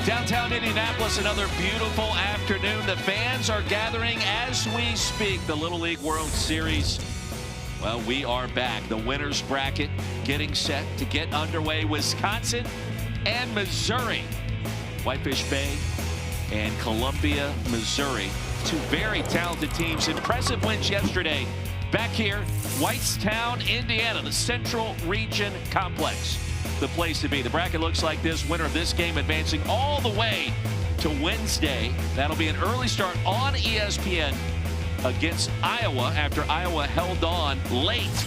Downtown Indianapolis, another beautiful afternoon. The fans are gathering as we speak. The Little League World Series. Well, we are back. The winner's bracket getting set to get underway. Wisconsin and Missouri. Whitefish Bay and Columbia, Missouri. Two very talented teams. Impressive wins yesterday. Back here, Whitestown, Indiana, the Central Region Complex. The place to be. The bracket looks like this. Winner of this game advancing all the way to Wednesday. That'll be an early start on ESPN against Iowa after Iowa held on late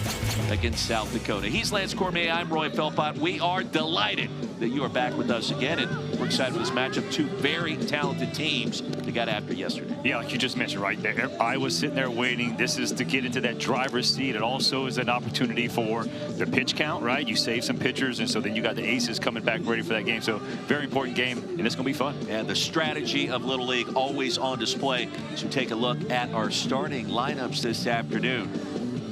against South Dakota. He's Lance Cormier. I'm Roy Philpott. We are delighted that you are back with us again, and we're excited for this matchup. Two very talented teams that got after yesterday. Yeah, like you just mentioned right there, Iowa's sitting there waiting. This is to get into that driver's seat. It also is an opportunity for the pitch count, right? You save some pitchers, and so then you got the aces coming back ready for that game. So very important game, and it's going to be fun. And the strategy of Little League always on display. So take a look at our starting lineups this afternoon.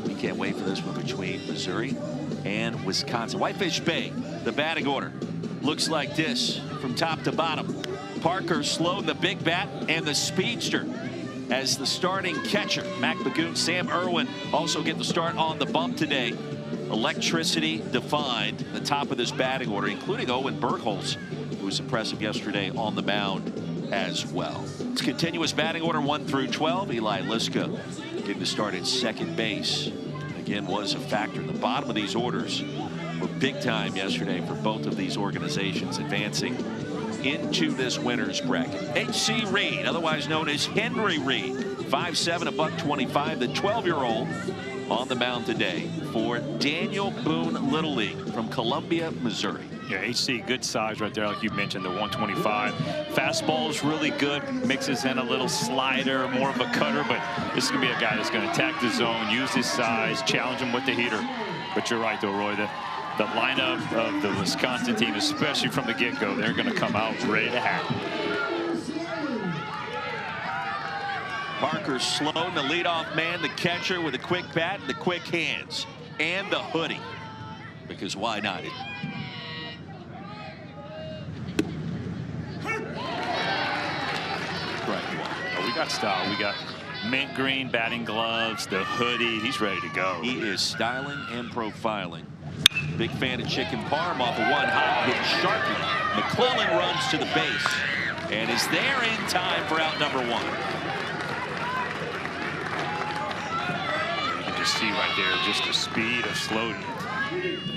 We can't wait for this one between Missouri and Wisconsin. Whitefish Bay, the batting order looks like this from top to bottom. Parker Sloan, the big bat, and the speedster as the starting catcher. Mac Bagoon, Sam Irwin also get the start on the bump today. Electricity defined the top of this batting order, including Owen Bergholz, who was impressive yesterday on the mound as well. It's continuous batting order 1 through 12. Eli Liska getting the start at second base. Again, was a factor. The bottom of these orders were big time yesterday for both of these organizations advancing into this winner's bracket. H.C. Reed, otherwise known as Henry Reed, 5'7", $125, the 12-year-old on the mound today for Daniel Boone Little League from Columbia, Missouri. Yeah, HC, good size right there, like you mentioned, the 125. Fastball is really good, mixes in a little slider, more of a cutter, but this is going to be a guy that's going to attack the zone, use his size, challenge him with the heater. But you're right, though, Roy, the lineup of the Wisconsin team, especially from the get-go, they're going to come out ready to hack. Parker Sloan, the leadoff man, the catcher with a quick bat, the quick hands, and the hoodie. Because why not? We got style. We got mint green batting gloves, the hoodie. He's ready to go. He is styling and profiling. Big fan of chicken parm off of one hop, hit sharply. McClellan runs to the base and is there in time for out number 1. You can just see right there just the speed of Sloan.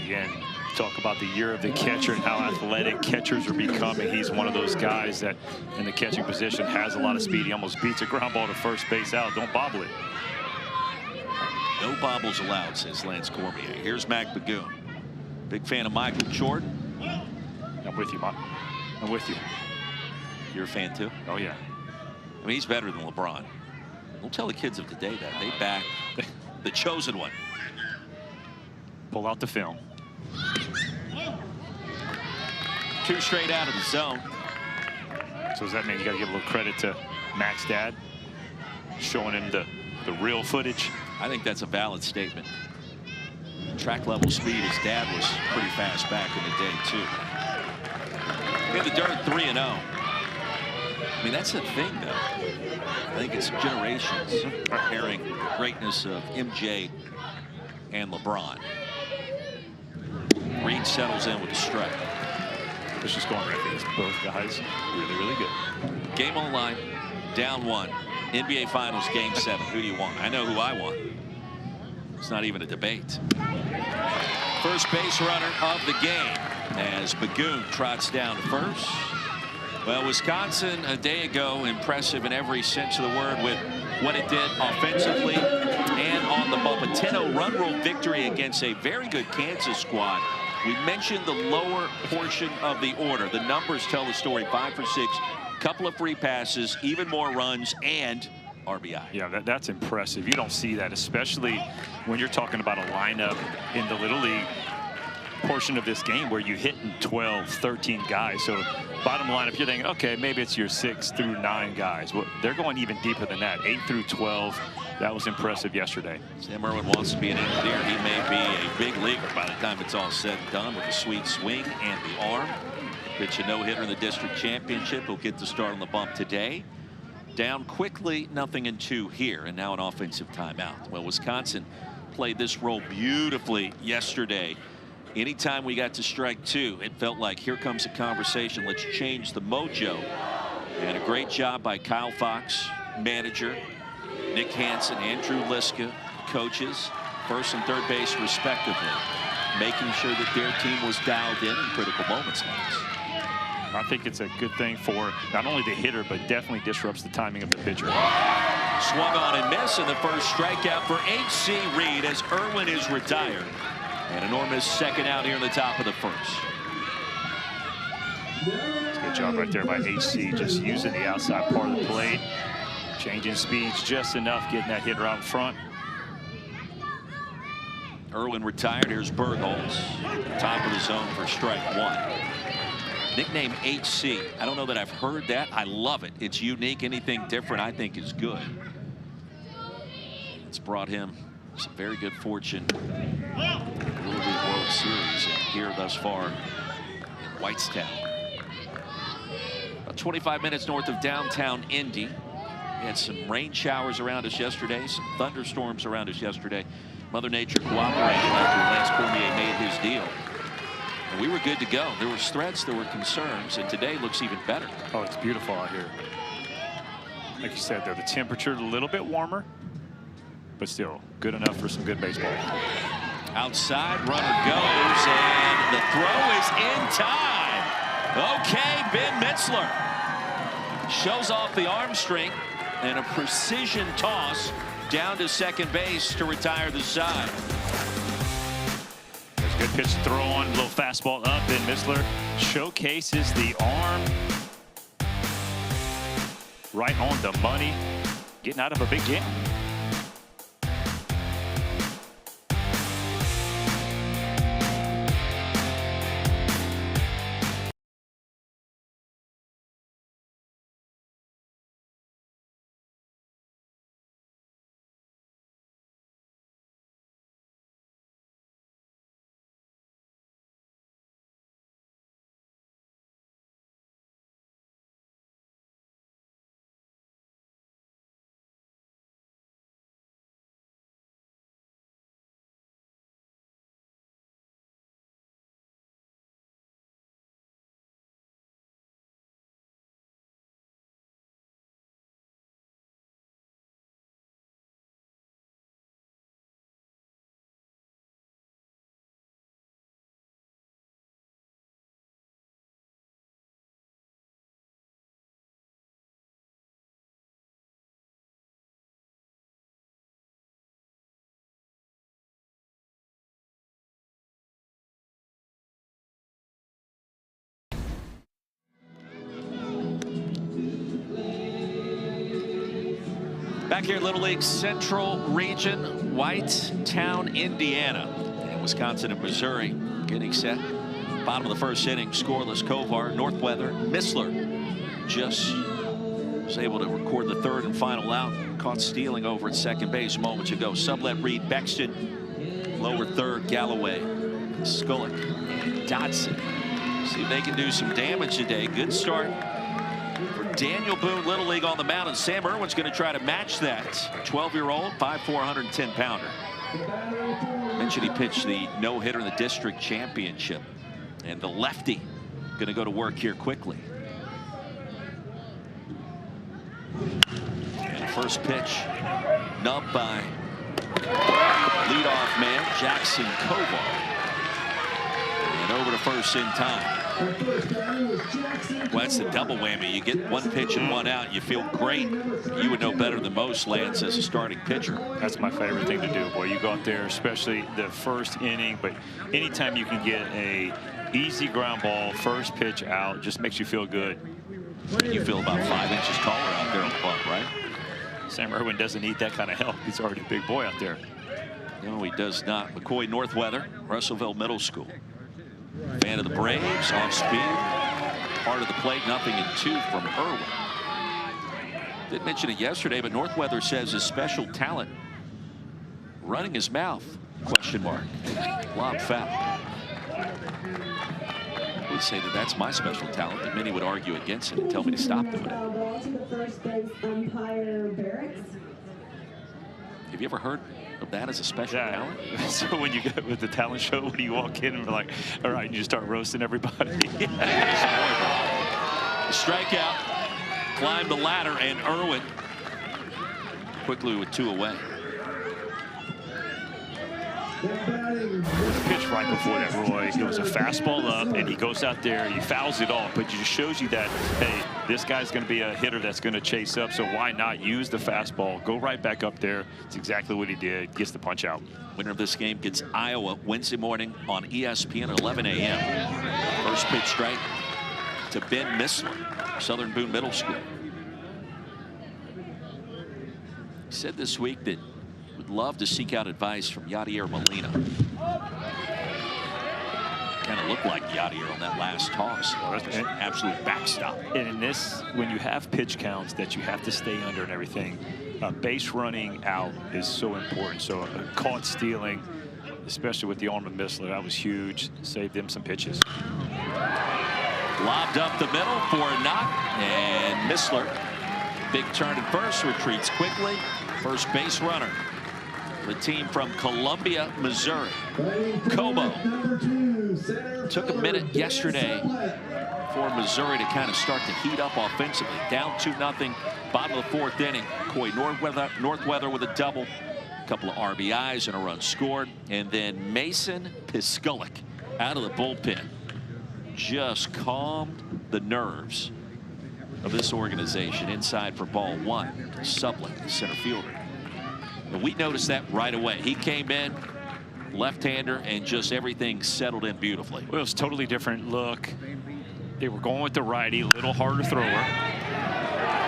Again, talk about the year of the catcher and how athletic catchers are becoming. He's one of those guys that in the catching position has a lot of speed. He almost beats a ground ball to first base out. Don't bobble it. No bobbles allowed, says Lance Cormier. Here's Mac Bagoon. Big fan of Michael Jordan. I'm with you, Mike. I'm with you. You're a fan too? Oh, yeah. I mean, he's better than LeBron. Don't tell the kids of today that. They back the chosen one. Pull out the film. 2 straight out of the zone. So does that mean you got to give a little credit to Mac's dad, showing him the real footage? I think that's a valid statement. Track level speed, his dad was pretty fast back in the day too. We have the dirt 3-0. I mean, that's the thing though. I think it's generations comparing the greatness of MJ and LeBron. Reed settles in with a strike. It's just going right against both guys. Really, really good. Game on line, down 1. NBA Finals Game 7. Who do you want? I know who I want. It's not even a debate. First base runner of the game as Bagoon trots down to first. Well, Wisconsin a day ago impressive in every sense of the word with what it did offensively and on the bump. A 10-0 run rule victory against a very good Kansas squad. We mentioned the lower portion of the order. The numbers tell the story. 5 for 6, couple of free passes, even more runs, and RBI. Yeah, that's impressive. You don't see that, especially when you're talking about a lineup in the Little League portion of this game where you hitting 12, 13 guys. So bottom line, if you're thinking, okay, maybe it's your 6 through 9 guys. Well, they're going even deeper than that, 8 through 12. That was impressive yesterday. Sam Irwin wants to be an engineer. He may be a big leaguer by the time it's all said and done with the sweet swing and the arm. Pitch a no-hitter in the district championship. He'll get the start on the bump today. Down quickly, 0-2 here, and now an offensive timeout. Well, Wisconsin played this role beautifully yesterday. Anytime we got to strike two, it felt like here comes a conversation. Let's change the mojo. And a great job by Kyle Fox, manager, Nick Hansen, Andrew Liska, coaches, first and third base respectively, making sure that their team was dialed in critical moments like this. I think it's a good thing for not only the hitter, but definitely disrupts the timing of the pitcher. Swung on and miss, and the first strikeout for H.C. Reed as Irwin is retired. An enormous second out here in the top of the first. Good job right there by H.C. just using the outside part of the plate, changing speeds just enough, getting that hitter out in front. Irwin retired. Here's Bergholz, top of the zone for strike one. Nickname HC. I don't know that I've heard that. I love it. It's unique. Anything different I think is good. It's brought him some very good fortune in the Little League World Series and here thus far in Whitestown. About 25 minutes north of downtown Indy. We had some rain showers around us yesterday, some thunderstorms around us yesterday. Mother Nature cooperated after Lance Cormier made his deal. And we were good to go. There was threats, there were concerns, and today looks even better. Oh, it's beautiful out here. Like you said, though, the temperature a little bit warmer, but still good enough for some good baseball. Outside, runner goes, and the throw is in time. Okay, Ben Mitzler shows off the arm strength and a precision toss down to second base to retire the side. Good pitch to throw on, a little fastball up, and Mitzler showcases the arm right on the money, getting out of a big game. Back here at Little League Central Region, Whitetown, Indiana. And Wisconsin and Missouri getting set. Bottom of the first inning, scoreless. Kovar, Northweather, Mitzler just was able to record the third and final out. Caught stealing over at second base moments ago. Sublet Reed, Bexton, lower third, Galloway, Skullick, and Dodson. See if they can do some damage today. Good start for Daniel Boone, Little League on the mound, and Sam Irwin's going to try to match that. 12-year-old, 5'4", 110-pounder. Mentioned he pitched the no-hitter in the district championship. And the lefty going to go to work here quickly. And first pitch, nubbed by leadoff man Jackson Kovar. And over to first in time. Well, that's the double whammy. You get one pitch and one out, you feel great. You would know better than most, Lance, as a starting pitcher. That's my favorite thing to do, boy. You go out there, especially the first inning, but anytime you can get a easy ground ball, first pitch out, just makes you feel good. You feel about 5 inches taller out there on the bump, right? Sam Irwin doesn't need that kind of help. He's already a big boy out there. No, he does not. McCoy Northweather, Russellville Middle School. Fan of the Braves, off speed. Part of the plate, 0-2 from Irwin. Didn't mention it yesterday, but Northweather says his special talent, running his mouth, question mark. Lob foul. would say that that's my special talent, but many would argue against it and tell me to stop doing it. Have you ever heard of that as a special talent? So when you go with the talent show, when you walk in and we're like, all right, and you start roasting everybody. Strikeout, climb the ladder, and Irwin quickly with 2 away. The pitch right before that, Roy, it was a fastball up, and he goes out there, he fouls it off, but it just shows you that, hey, this guy's going to be a hitter that's going to chase up, so why not use the fastball, go right back up there. It's exactly what he did, gets the punch out. Winner of this game gets Iowa Wednesday morning on ESPN at 11 a.m. First pitch strike to Ben Missler, Southern Boone Middle School. He said this week that would love to seek out advice from Yadier Molina. Kind of looked like Yadier on that last toss. An absolute backstop. And in this, when you have pitch counts that you have to stay under and everything, base running out is so important. So caught stealing, especially with the arm of Missler, that was huge. Saved him some pitches. Lobbed up the middle for a knock, and Missler, big turn at first, retreats quickly. First base runner. The team from Columbia, Missouri. Cobo took a minute yesterday for Missouri to kind of start to heat up offensively. Down 2-0, bottom of the 4th inning. Coy Northweather with a double, a couple of RBIs and a run scored. And then Mason Piskulik out of the bullpen just calmed the nerves of this organization. Inside for ball 1, Sublett, the center fielder. And we noticed that right away. He came in, left-hander, and just everything settled in beautifully. Well, it was a totally different look. They were going with the righty, a little harder thrower.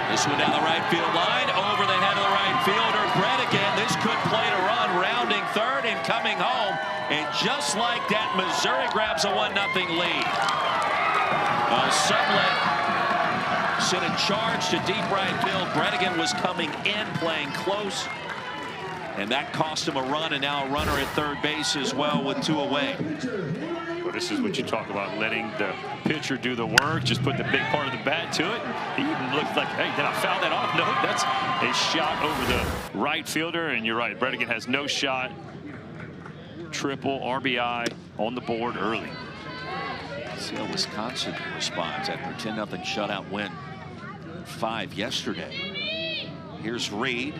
This one down the right field line, over the head of the right fielder, Bredigan. This could play to run, rounding third and coming home. And just like that, Missouri grabs a 1-0 lead. Sublett sent a charge to deep right field. Bredigan was coming in, playing close. And that cost him a run, and now a runner at third base as well with 2 away. Well, this is what you talk about, letting the pitcher do the work, just put the big part of the bat to it. He even looked like, hey, did I foul that off? No, that's a shot over the right fielder, and you're right, Bredigan has no shot. Triple RBI on the board early. See how Wisconsin responds after a 10-0 shutout win. 5 yesterday. Here's Reed.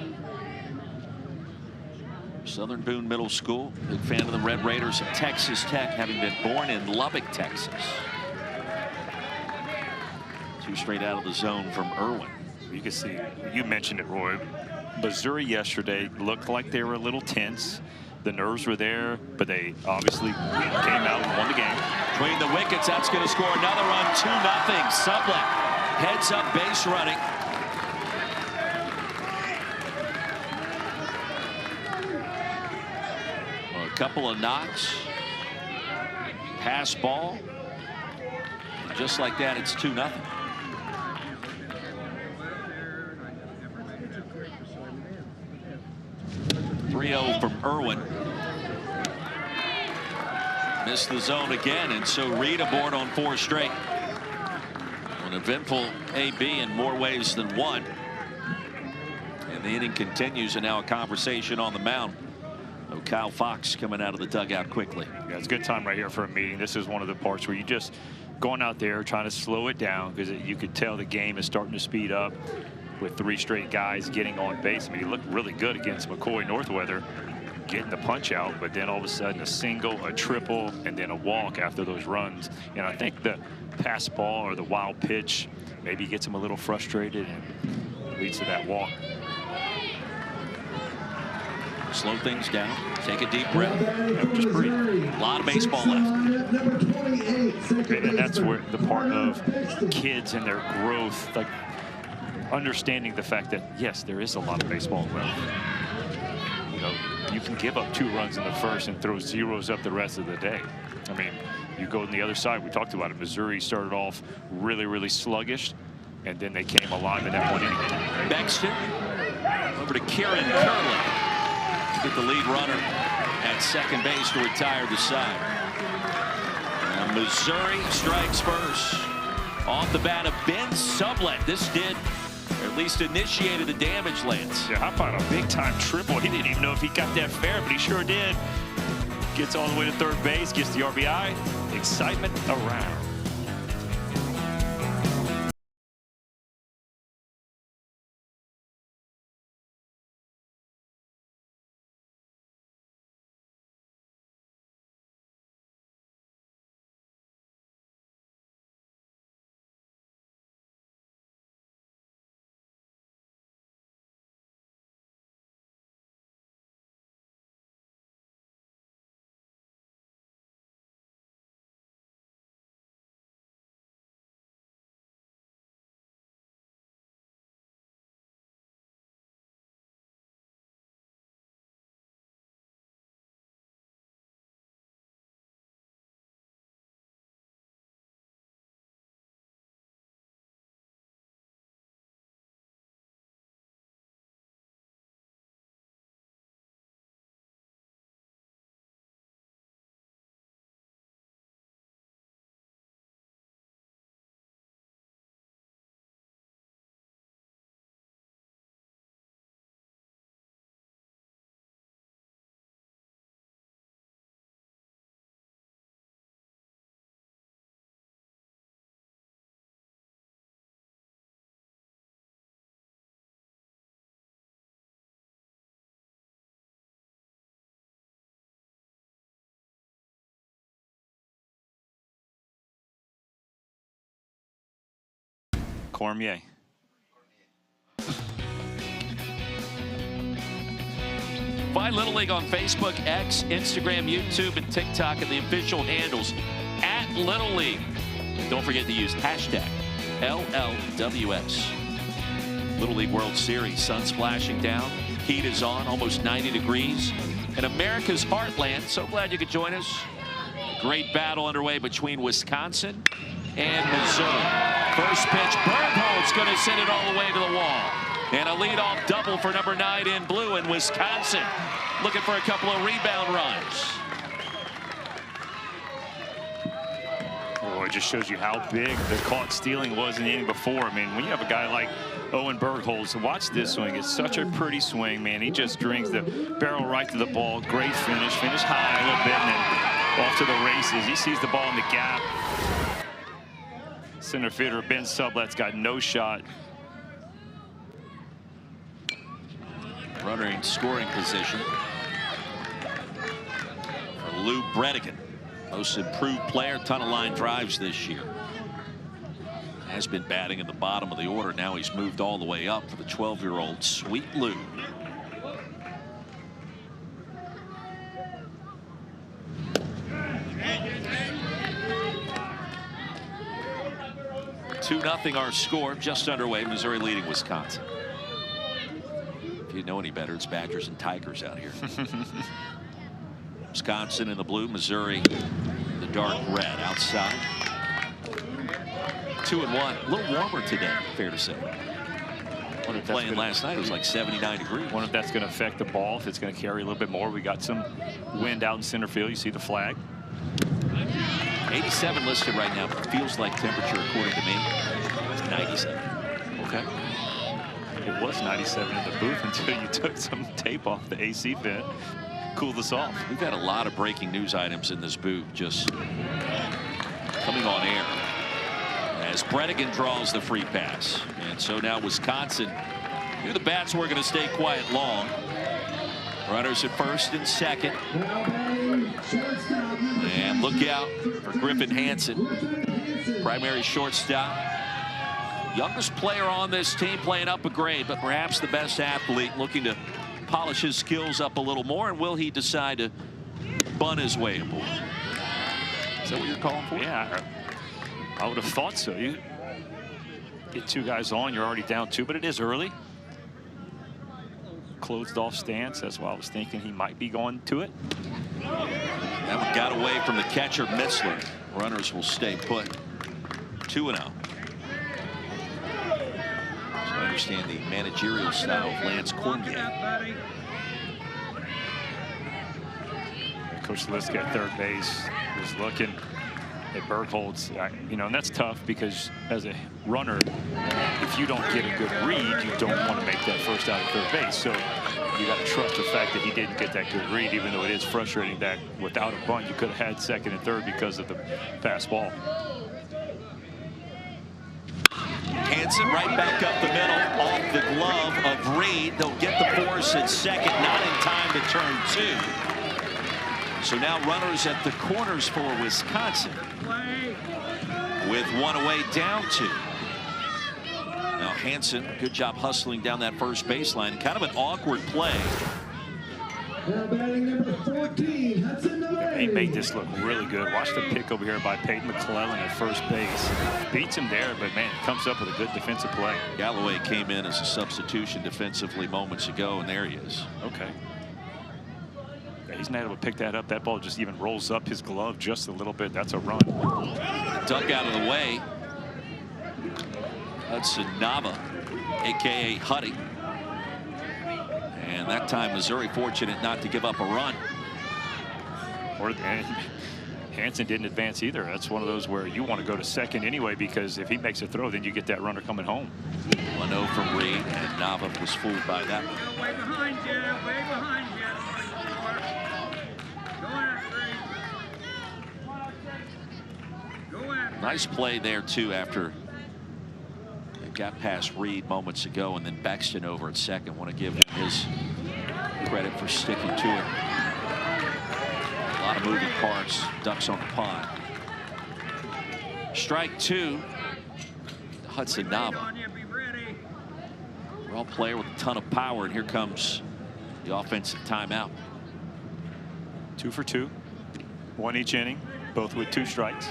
Southern Boone Middle School, big fan of the Red Raiders of Texas Tech, having been born in Lubbock, Texas. 2 straight out of the zone from Irwin. You can see, you mentioned it, Roy. Missouri yesterday looked like they were a little tense. The nerves were there, but they obviously came out and won the game. Between the wickets, that's going to score another run, 2-0. Sublett heads up base running. Couple of knocks, pass ball, and just like that, it's 2-0. .3-0 from Irwin. Missed the zone again, and so Reed aboard on 4 straight. An eventful AB in more ways than one. And the inning continues, and now a conversation on the mound. Kyle Fox coming out of the dugout quickly. Yeah, it's a good time right here for a meeting. This is one of the parts where you just going out there trying to slow it down, because you could tell the game is starting to speed up with 3 straight guys getting on base. I mean, he looked really good against McCoy Northweather, getting the punch out, but then all of a sudden a single, a triple, and then a walk after those runs. And I think the pass ball or the wild pitch maybe gets him a little frustrated and leads to that walk. Slow things down, take a deep breath, just breathe. A lot of baseball left. And that's where the part of kids and their growth, like understanding the fact that, yes, there is a lot of baseball left. You know, you can give up 2 runs in the first and throw zeros up the rest of the day. I mean, you go on the other side, we talked about it. Missouri started off really, really sluggish, and then they came alive in that 1 inning. Bexton over to Kieran Curley. Get the lead runner at second base to retire the side. Missouri strikes first. Off the bat of Ben Sublette. This did, or at least initiated the damage, Lance. Yeah, how about a big-time triple? He didn't even know if he got that fair, but he sure did. Gets all the way to third base, gets the RBI. Excitement around. Cormier. Find Little League on Facebook, X, Instagram, YouTube, and TikTok at the official handles at Little League. Don't forget to use hashtag LLWS. Little League World Series, sun splashing down, heat is on, almost 90 degrees. In America's heartland, so glad you could join us. Great battle underway between Wisconsin and Missouri. First pitch, Bergholt's going to send it all the way to the wall. And a leadoff double for number 9 in blue in Wisconsin. Looking for a couple of rebound runs. Oh, it just shows you how big the caught stealing was in the inning before. I mean, when you have a guy like Owen Bergholtz, watch this swing. It's such a pretty swing, man. He just brings the barrel right to the ball. Great finish high a little bit, and then off to the races. He sees the ball in the gap. Center fielder Ben Sublette's got no shot. Runner in scoring position for Lou Bredigan. Most improved player, ton of line drives this year. Has been batting in the bottom of the order. Now he's moved all the way up for the 12-year-old Sweet Lou. Nothing our score, just underway. Missouri leading Wisconsin. If you know any better, it's Badgers and Tigers out here. Wisconsin in the blue, Missouri in the dark red outside. 2-1. A little warmer today, fair to say. Playing last night, it was like 79 degrees. Wonder if that's going to affect the ball, if it's going to carry a little bit more. We got some wind out in center field. You see the flag. 87 listed right now, but feels like temperature, according to me, it's 97. Okay. It was 97 in the booth until you took some tape off the AC vent. Cooled us off. We've had a lot of breaking news items in this booth just coming on air as Bredigan draws the free pass. And so now Wisconsin knew the bats weren't going to stay quiet long. Runners at first and second. And look out for Griffin Hansen, primary shortstop. Youngest player on this team, playing up a grade, but perhaps the best athlete, looking to polish his skills up a little more. And will he decide to bun his way aboard? Is that what you're calling for? Yeah, I would have thought so. You get 2 guys on, you're already down 2, but it is early. Closed off stance. That's why I was thinking he might be going to it. That one got away from the catcher, Mitzler. Runners will stay put. 2-0. So I understand the managerial style of Lance Cormier. Coach Liska at third base was looking. at Bertholdt, you know, and that's tough because as a runner, if you don't get a good read, you don't want to make that first out of third base. So you got to trust the fact that he didn't get that good read, even though it is frustrating that without a bunt, you could have had second and third because of the fastball. Hansen right back up the middle, off the glove of Reed. They'll get the force at second, not in time to turn two. So now runners at the corners for Wisconsin, with one away, down two. Now Hansen, good job hustling down that first baseline. Kind of an awkward play. Now batting number 14, Hudson Galloway. He made this look really good. Watch the pick over here by Peyton McClellan at first base. Beats him there, but man, comes up with a good defensive play. Galloway came in as a substitution defensively moments ago, and there he is. Okay. Yeah, he's not able to pick that up. That ball just even rolls up his glove just a little bit. That's a run. Duck out of the way. Hudson Nava, a.k.a. Huddy. And that time Missouri fortunate not to give up a run. And Hansen didn't advance either. That's one of those where you want to go to second anyway, because if he makes a throw, then you get that runner coming home. 1-0 from Reed, and Nava was fooled by that. Way behind you, way behind you. Go after it. Nice play there too after it got past Reed moments ago, and then Bexton over at second. Want to give him his credit for sticking to it. A lot of moving parts. Ducks on the pond. Strike two. Hudson Nava. Well, player with a ton of power, and here comes the offensive timeout. 2 for 2. 1 each inning, both with 2 strikes.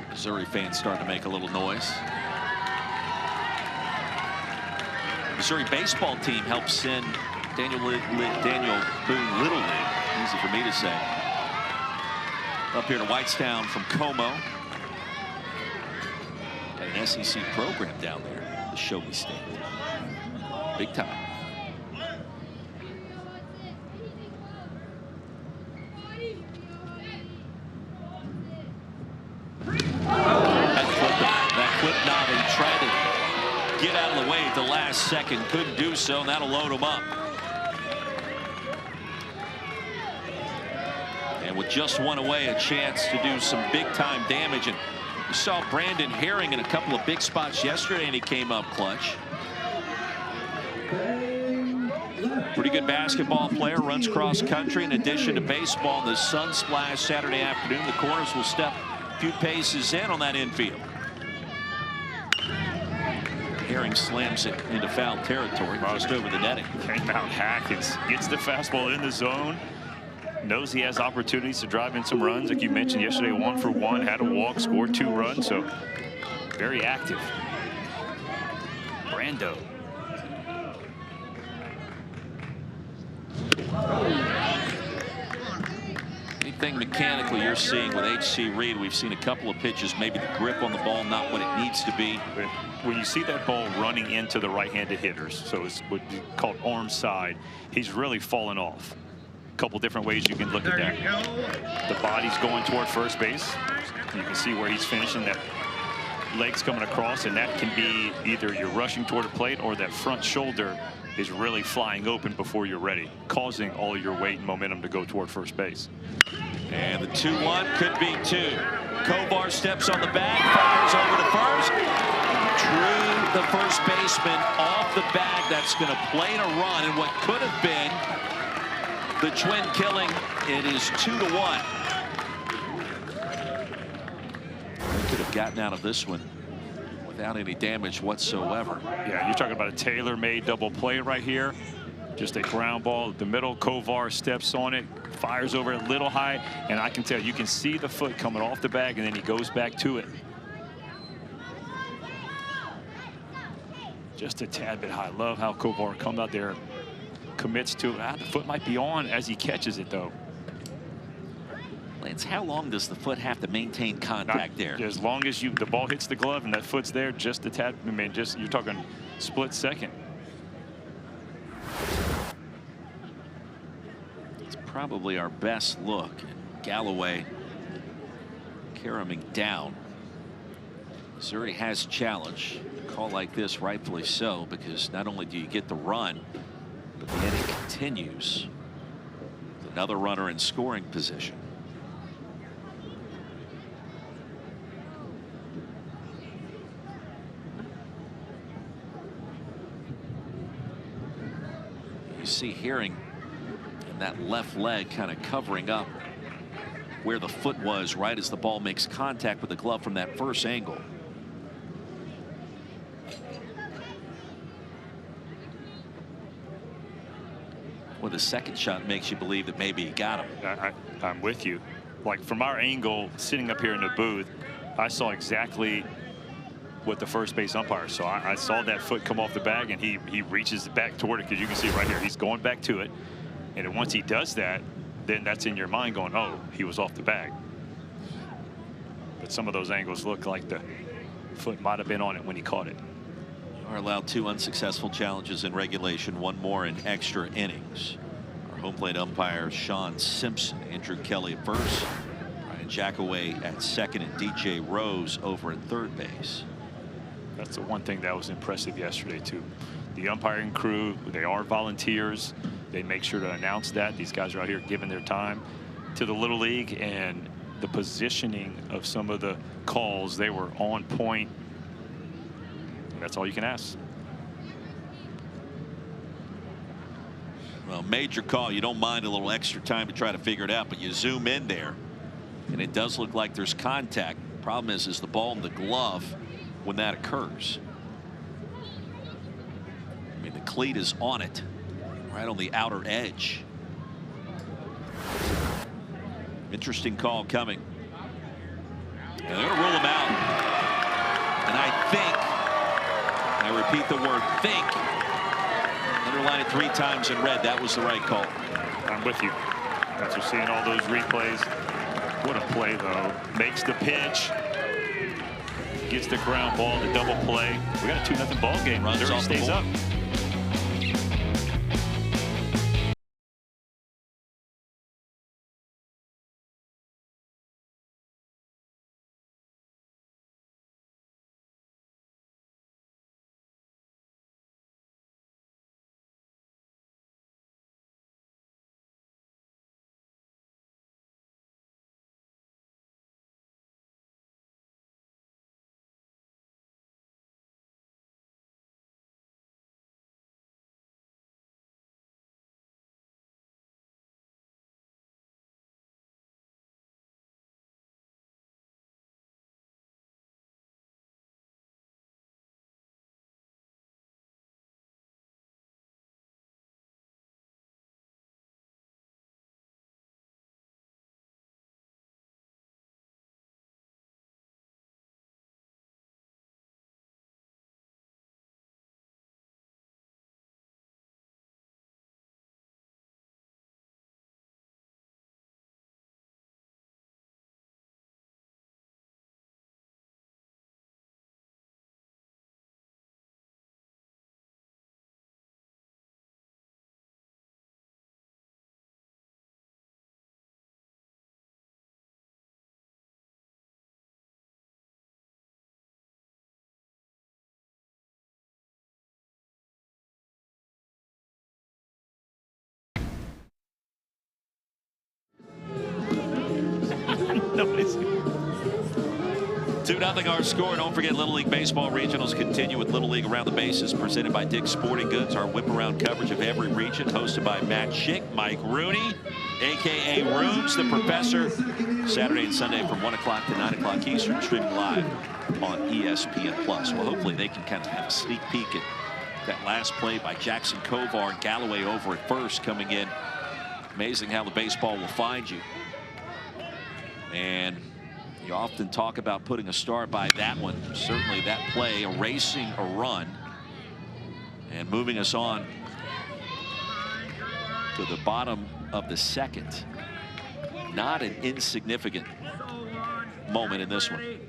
Missouri fans starting to make a little noise. Missouri baseball team helped send Daniel Boone Little League, easy for me to say, up here to Whitestown from Como. Got an SEC program down there, the Show Me State. Big time. That clip Nava tried to get out of the way at the last second, couldn't do so, and that'll load him up. And with just one away, a chance to do some big time damage. And we saw Brandon Herring in a couple of big spots yesterday, and he came up clutch. Pretty good basketball player, runs cross country in addition to baseball. The Sun Splash Saturday afternoon. The Corners will step a few paces in on that infield. Herring slams it into foul territory, just over the netting. Came out Hackins, gets the fastball in the zone. Knows he has opportunities to drive in some runs. Like you mentioned yesterday, 1 for 1, had a walk, scored 2 runs, so very active. Brando. Anything mechanically you're seeing with H.C. Reed? We've seen a couple of pitches, maybe the grip on the ball not what it needs to be. When you see that ball running into the right-handed hitters, so it's what you call arm side, he's really fallen off. Couple different ways you can look at that. The body's going toward first base. You can see where he's finishing, that legs coming across, and that can be either you're rushing toward a plate or that front shoulder is really flying open before you're ready, causing all your weight and momentum to go toward first base. And the 2-1 could be 2. Kovar steps on the bag, fires over to first. Drew the first baseman off the bag. That's going to play a run in what could have been the twin killing. It is 2-1. They could have gotten out of this one without any damage whatsoever. Yeah, you're talking about a tailor-made double play right here. Just a ground ball at the middle. Kovar steps on it, fires over a little high, and I can tell you can see the foot coming off the bag, and then he goes back to it. Just a tad bit high. Love how Kovar comes out there, commits to it. The foot might be on as he catches it, though. Lance, how long does the foot have to maintain contact there? As long as the ball hits the glove and that foot's there, just a tad. I mean, just you're talking split second. It's probably our best look. Galloway caroming down. Missouri has challenge. A call like this, rightfully so, because not only do you get the run, but the inning continues with another runner in scoring position. You see Herring in that left leg kind of covering up where the foot was right as the ball makes contact with the glove from that first angle. Well, the second shot makes you believe that maybe he got him. I'm with you. Like from our angle, sitting up here in the booth, I saw exactly what the first base umpire saw. I saw that foot come off the bag, and he reaches back toward it, because you can see right here he's going back to it. And then once he does that, then that's in your mind going, oh, he was off the bag. But some of those angles look like the foot might have been on it when he caught it. You are allowed 2 unsuccessful challenges in regulation, 1 more in extra innings. Our home plate umpire Sean Simpson, Andrew Kelly at first, Brian Jackaway at second, and DJ Rose over at third base. That's the one thing that was impressive yesterday too. The umpiring crew, they are volunteers. They make sure to announce that these guys are out here giving their time to the Little League, and the positioning of some of the calls, they were on point. And that's all you can ask. Well, major call. You don't mind a little extra time to try to figure it out, but you zoom in there and it does look like there's contact. Problem is the ball in the glove when that occurs. I mean, the cleat is on it, right on the outer edge. Interesting call coming. And they're going to rule him out. And I repeat the word think, underline it 3 times in red, that was the right call. I'm with you. After seeing all those replays, what a play though. Makes the pitch, gets the ground ball, the double play. We got a 2-0 ball game. Runs Missouri off the stays board. up. Nobody's 2-0 our score. Don't forget, Little League Baseball Regionals continue with Little League Around the Bases, presented by Dick's Sporting Goods. Our whip-around coverage of every region, hosted by Matt Schick, Mike Rooney, a.k.a. Rooms, the Professor. Saturday and Sunday from 1 o'clock to 9 o'clock Eastern, streaming live on ESPN+. Well, hopefully they can kind of have a sneak peek at that last play by Jackson Kovar. Galloway over at first coming in. Amazing how the baseball will find you. And you often talk about putting a star by that one. Certainly that play erasing a run and moving us on to the bottom of the second. Not an insignificant moment in this one.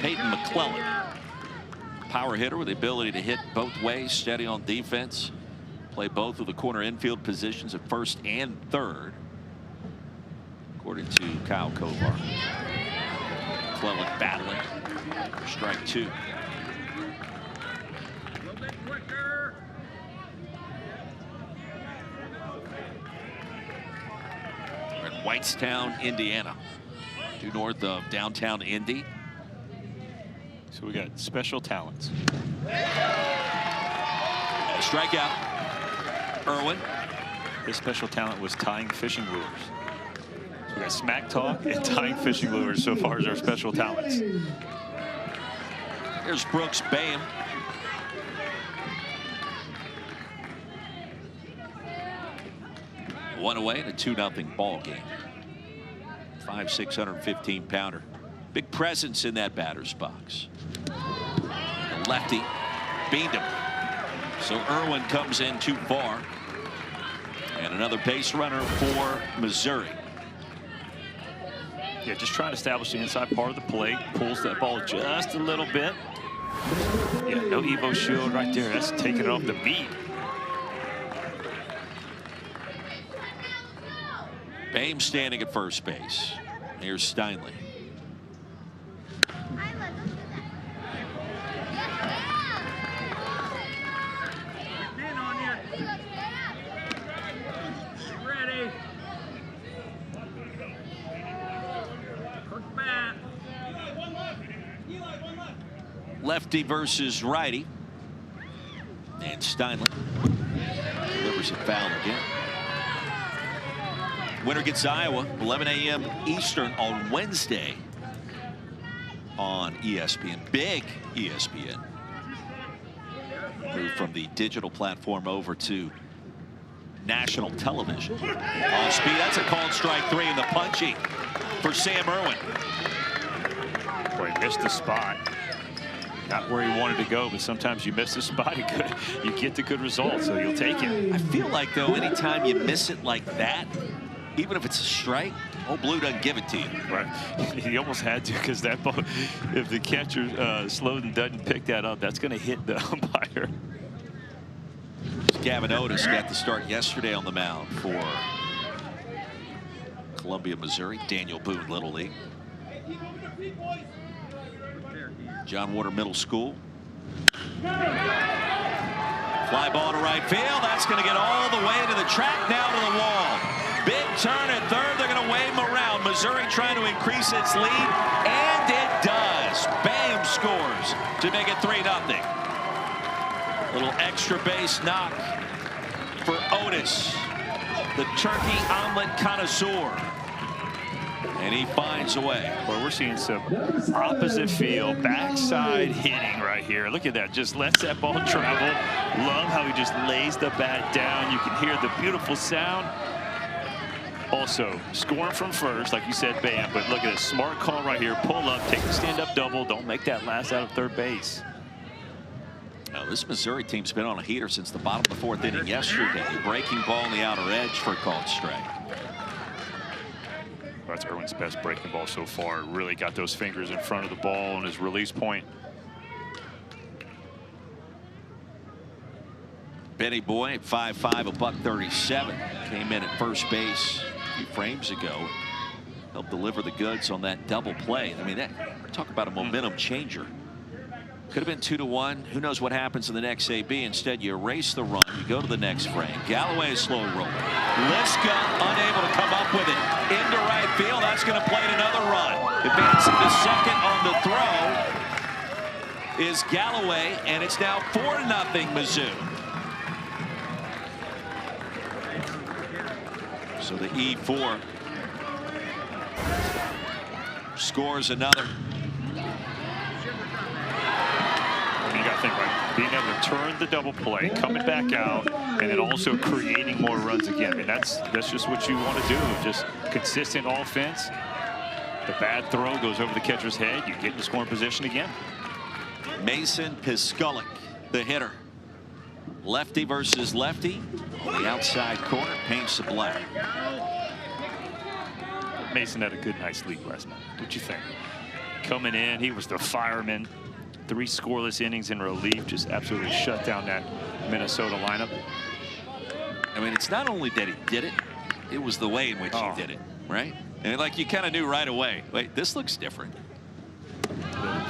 Peyton McClellan, power hitter with the ability to hit both ways, steady on defense. play both of the corner infield positions at first and third, according to Kyle Kovar. McClellan battling for strike 2. A little bit quicker. We're in Whitestown, Indiana, due north of downtown Indy. So we got special talents. Strikeout. Irwin. His special talent was tying fishing lures. So we got smack talk and tying fishing lures so far as our special talents. Here's Brooks Bayham. One away in a 2-0 ball game. 5'6", 615-pounder. Big presence in that batter's box. The lefty beamed him. So Irwin comes in too far. And another base runner for Missouri. Yeah, just trying to establish the inside part of the plate. Pulls that ball just a little bit. Yeah, no Evo shield right there. That's taking it off the beat. Bayham standing at first base. Here's Steinle. In on you. Ready. Cook bat. Lefty versus righty. And Steinle delivers it foul again. Winner gets Iowa, 11 a.m. Eastern on Wednesday on ESPN. Big ESPN. Moved from the digital platform over to national television. On speed, that's a called strike 3 in the punching for Sam Irwin. Boy, he missed the spot. Not where he wanted to go, but sometimes you miss the spot, you get the good result, so you'll take it. I feel like, though, anytime you miss it like that, even if it's a strike, Old Blue doesn't give it to you. Right. He almost had to, because that ball, if the catcher Slowden doesn't pick that up, that's going to hit the umpire. Gavin Otis got the start yesterday on the mound for Columbia, Missouri. Daniel Boone, Little League. John Water Middle School. Fly ball to right field. That's going to get all the way to the track, now to the wall. Big turn at third. They're going to wave him around. Missouri trying to increase its lead, and it does. Bayham scores to make it 3-0. Little extra base knock for Otis, the turkey omelet connoisseur. And he finds a way. Well, we're seeing some opposite field, backside hitting right here. Look at that, just lets that ball travel. Love how he just lays the bat down. You can hear the beautiful sound. Also, scoring from first, like you said, Bayham, but look at this smart call right here. Pull up, take the stand-up double. Don't make that last out of third base. Now, this Missouri team's been on a heater since the bottom of the 4th inning yesterday. Breaking ball on the outer edge for a called strike. That's Irwin's best breaking ball so far. Really got those fingers in front of the ball on his release point. Benny Boy at 5'5", a $137. Came in at first base a few frames ago. Helped deliver the goods on that double play. I mean, that, talk about a momentum changer. Could have been 2-1. Who knows what happens in the next AB. Instead, you erase the run. You go to the next frame. Galloway is slow rolling. Liska unable to come up with it. Into right field. That's going to play another run. Advancing to second on the throw is Galloway, and it's now 4-0 Mizzou. So the E4 scores another. You got to think, right, being able to turn the double play, coming back out, and then also creating more runs again. I mean, that's just what you want to do. Just consistent offense. The bad throw goes over the catcher's head. You get in scoring position again. Mason Piskulik, the hitter. Lefty versus lefty on the outside corner, paints the black. Mason had a good night's sleep last night. What'd you think? Coming in, he was the fireman. 3 scoreless innings in relief, just absolutely shut down that Minnesota lineup. I mean, it's not only that he did it, it was the way in which he did it, right? And like you kind of knew right away, wait, this looks different.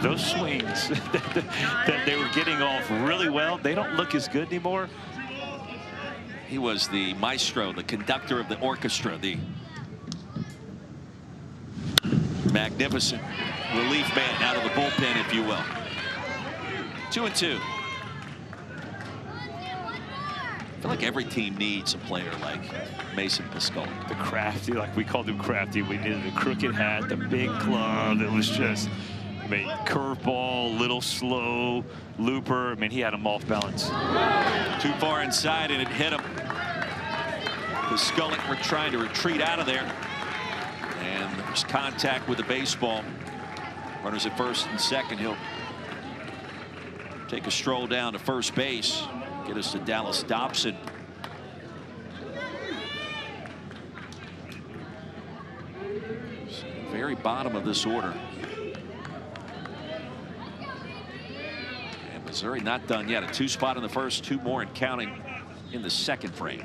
Those swings that they were getting off really well, they don't look as good anymore. He was the maestro, the conductor of the orchestra, the magnificent relief man out of the bullpen, if you will. 2-2. I feel like every team needs a player like Mason Piscotty. The crafty, like we called him crafty. We needed the crooked hat, the big glove. It was just, I mean, curveball, little slow, looper. I mean, he had him off balance. Too far inside, and it hit him. Piscotty were trying to retreat out of there. And there's contact with the baseball. Runners at first and second. He'll take a stroll down to first base. Get us to Dallas Dobson. Very bottom of this order. And Missouri not done yet. A 2 spot in the first, 2 more and counting in the second frame.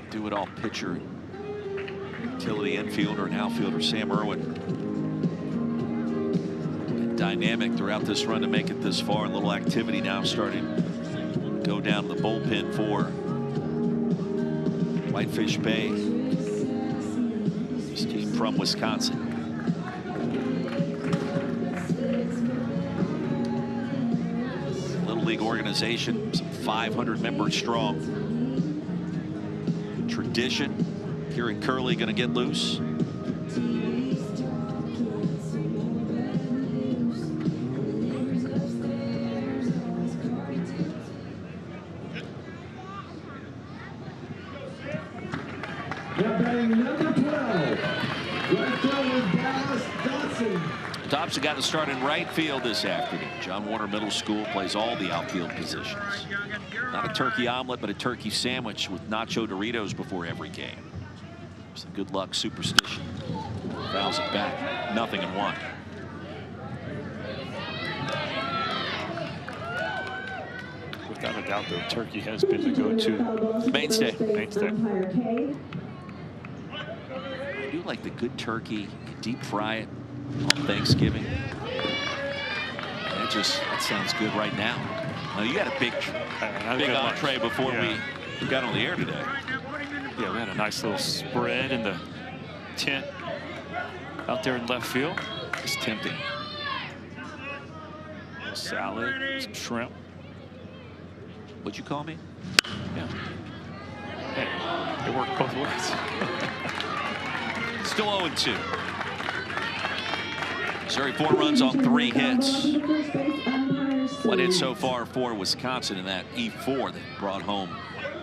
Do it all pitcher, utility infielder and outfielder Sam Irwin. And dynamic throughout this run to make it this far. A little activity now starting to go down to the bullpen for Whitefish Bay. This team from Wisconsin. Little League organization, some 500 members strong. Tradition. Kieran Curley going to get loose. Batting number 12. Right fielder Dallas Dobson. Dobson got to start in right field this afternoon. John Warner Middle School plays all the outfield positions. Not a turkey omelet, but a turkey sandwich with nacho Doritos before every game. Some good luck superstition. Fouls it back. 0-1. Without a doubt, though, turkey has been the go-to Mainstay. mainstay. I do like the good turkey. You can deep fry it on Thanksgiving. That sounds good right now. Now you got a big entree before we got on the air today. Yeah, we had a nice little spread in the tent out there in left field. It's tempting. Salad, some shrimp. What'd you call me? Yeah. Hey, it worked both ways. Still 0-2. Missouri 4 runs on 3 hits. 1 hit so far for Wisconsin in that E4 that brought home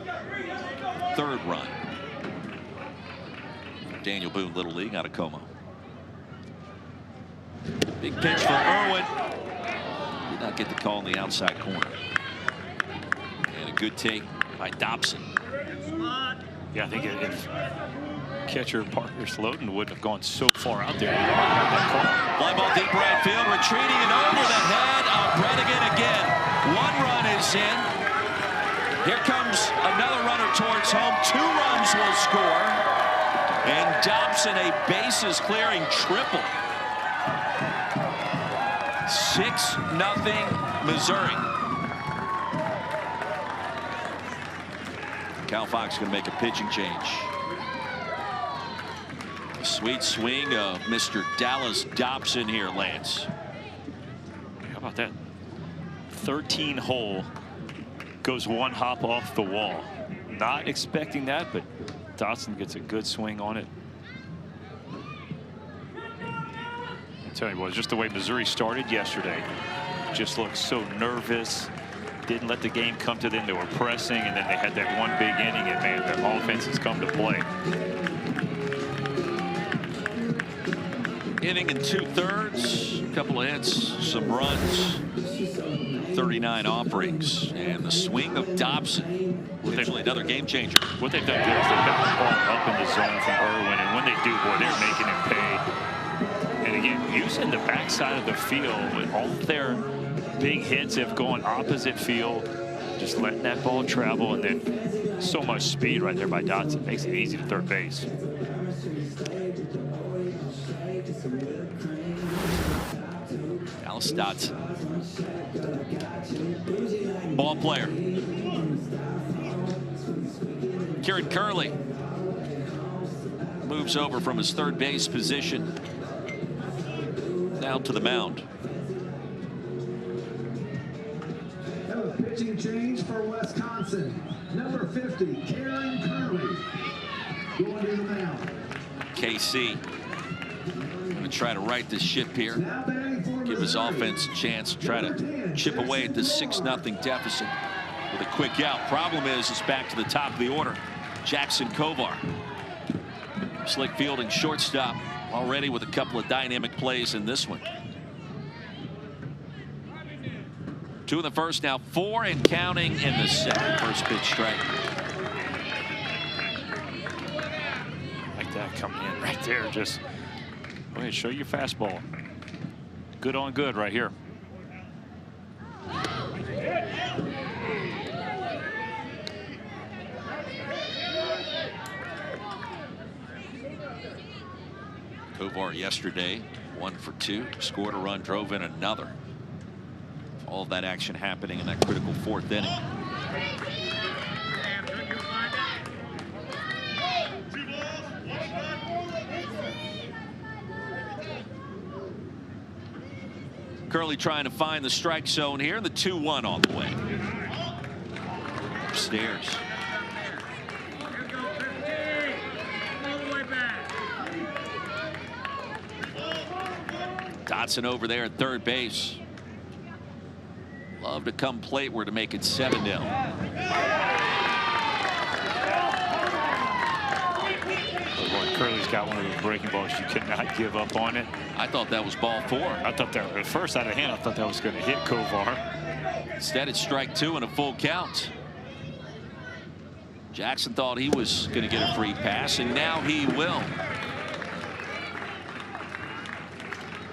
the 3rd run. Daniel Boone, Little League, out of Como. Big pitch for Irwin. Did not get the call in the outside corner. And a good take by Dobson. Yeah, I think if catcher Parker Slotin wouldn't have gone so far out there, he might have got that call. Fly ball deep right field, retreating and over the head of Bredigan again. 1 run is in. Here comes another runner towards home. 2 runs will score. And Dobson a bases clearing triple. 6-0 Missouri. Cal Fox going to make a pitching change. A sweet swing of Mr. Dallas Dobson here, Lance. How about that? 13 hole goes 1 hop off the wall. Not expecting that, but Dobson gets a good swing on it. I tell you what, just the way Missouri started yesterday, just looked so nervous. Didn't let the game come to them. They were pressing, and then they had that one big inning, and man, the offense has come to play. Inning and 2/3, a couple of hits, some runs, 39 offerings, and the swing of Dobson. Potentially another game changer. What they've done good is they've got the ball up in the zone from Irwin, and when they do, boy, they're making him pay. And again, using the backside of the field with all of their big hits have gone opposite field, just letting that ball travel, and then so much speed right there by Dotson makes it easy to third base. Dallas Dotson, ball player. Kieran Curley moves over from his third base position now to the mound. Have a pitching change for Wisconsin. Number 50, Kieran Curley, going to the mound. KC going to try to right this ship here. Now batting for Give his Missouri. offense a chance to try to chip away at this 6-0 deficit with a quick out. Problem is, it's back to the top of the order. Jackson Kovar. Slick fielding shortstop already with a couple of dynamic plays in this one. 2 in the first, now 4 and counting in the second. First pitch strike. Like that coming in right there. Just go ahead, show your fastball. Good on good right here. Kovar yesterday 1 for 2, scored a run, drove in another. All of that action happening in that critical 4th inning. Curley trying to find the strike zone here. The 2-1 on the way. Upstairs. Here goes 50. All the way back. Dotson over there at third base. Love to come plateward to make it 7-0. Curley's got one of those breaking balls. You cannot give up on it. I thought that was ball 4. I thought that at first out of hand, I thought that was going to hit Kovar. Instead, it's strike 2 and a full count. Jackson thought he was going to get a free pass, and now he will.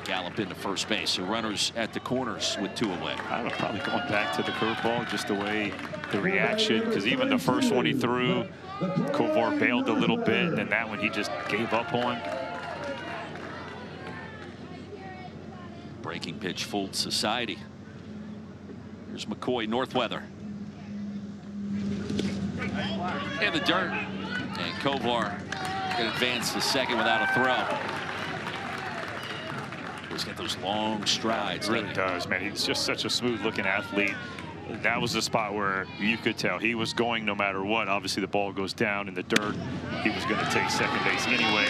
Gallop into first base. So runners at the corners with 2 away. I don't know, probably going back to the curveball, just the way the reaction, because even the first one he threw, Kovar bailed a little bit, and then that one he just gave up on. Breaking pitch, Fulton Society. Here's McCoy, Northweather. In the dirt. And Kovar can advance to second without a throw. He's got those long strides. Really does, man. He's just such a smooth looking athlete. That was the spot where you could tell he was going no matter what. Obviously the ball goes down in the dirt. He was going to take second base anyway.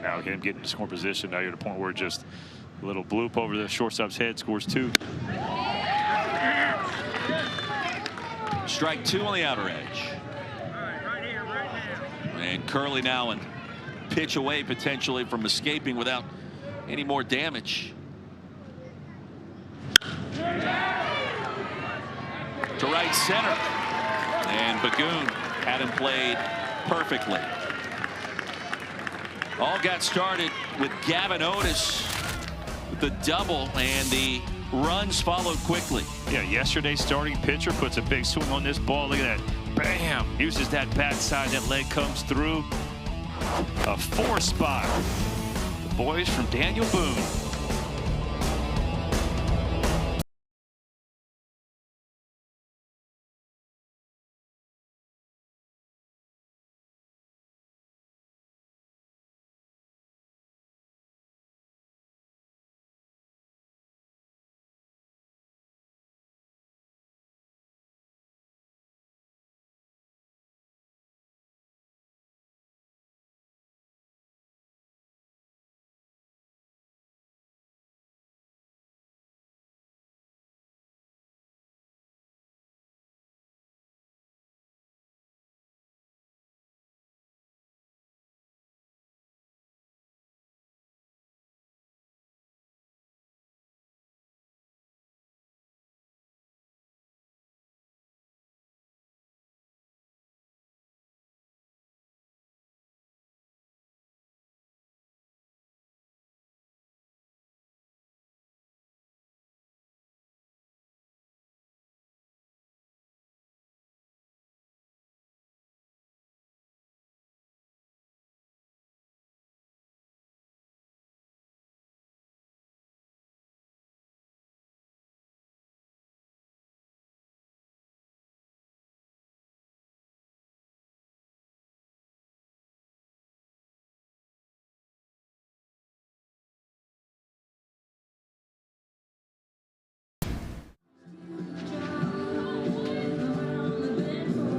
Now him getting to score position. Now you're at a point where just a little bloop over the shortstop's head, scores 2. Strike 2 on the outer edge. Right here, right now. And Curley now and pitch away potentially from escaping without any more damage. To right center. And Bagoon had him played perfectly. All got started with Gavin Otis with the double, and the runs followed quickly. Yeah, yesterday's starting pitcher puts a big swing on this ball. Look at that. Bam! Uses that backside. That leg comes through. A 4 spot. The boys from Daniel Boone.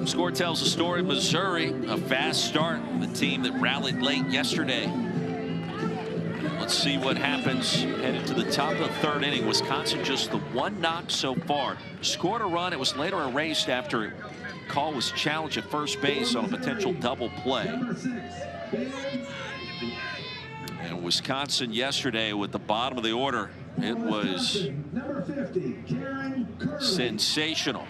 Score tells the story. Missouri, a fast start. The team that rallied late yesterday. Let's see what happens headed to the top of the third inning. Wisconsin just the one knock so far. Scored a run. It was later erased after a call was challenged at first base on a potential double play. And Wisconsin yesterday with the bottom of the order. It was sensational.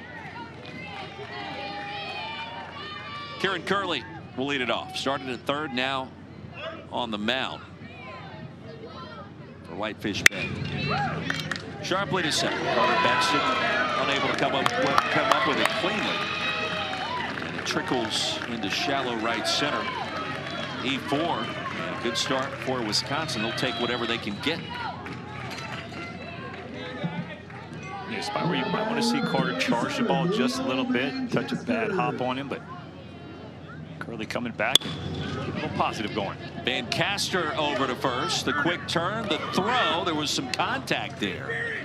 Kieran Curley will lead it off. Started at third, now on the mound for Whitefish Bay. Sharply to second. Carter Benson unable to come up with it cleanly. And it trickles into shallow right center. E4. And a good start for Wisconsin. They'll take whatever they can get. Yeah, a spot where you might want to see Carter charge the ball just a little bit, touch a bad hop on him, but Curley coming back, a little positive going. Van Caster over to first. The quick turn, the throw. There was some contact there.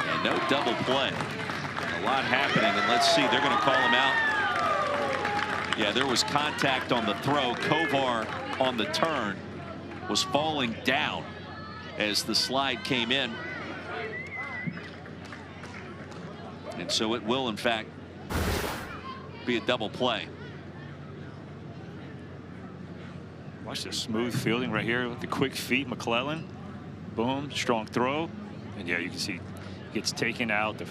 And no double play. A lot happening, and let's see, they're going to call him out. Yeah, there was contact on the throw. Kovar on the turn was falling down as the slide came in. And so it will, in fact, be a double play. Watch the smooth fielding right here with the quick feet. McClellan, boom, strong throw. And yeah, you can see gets taken out.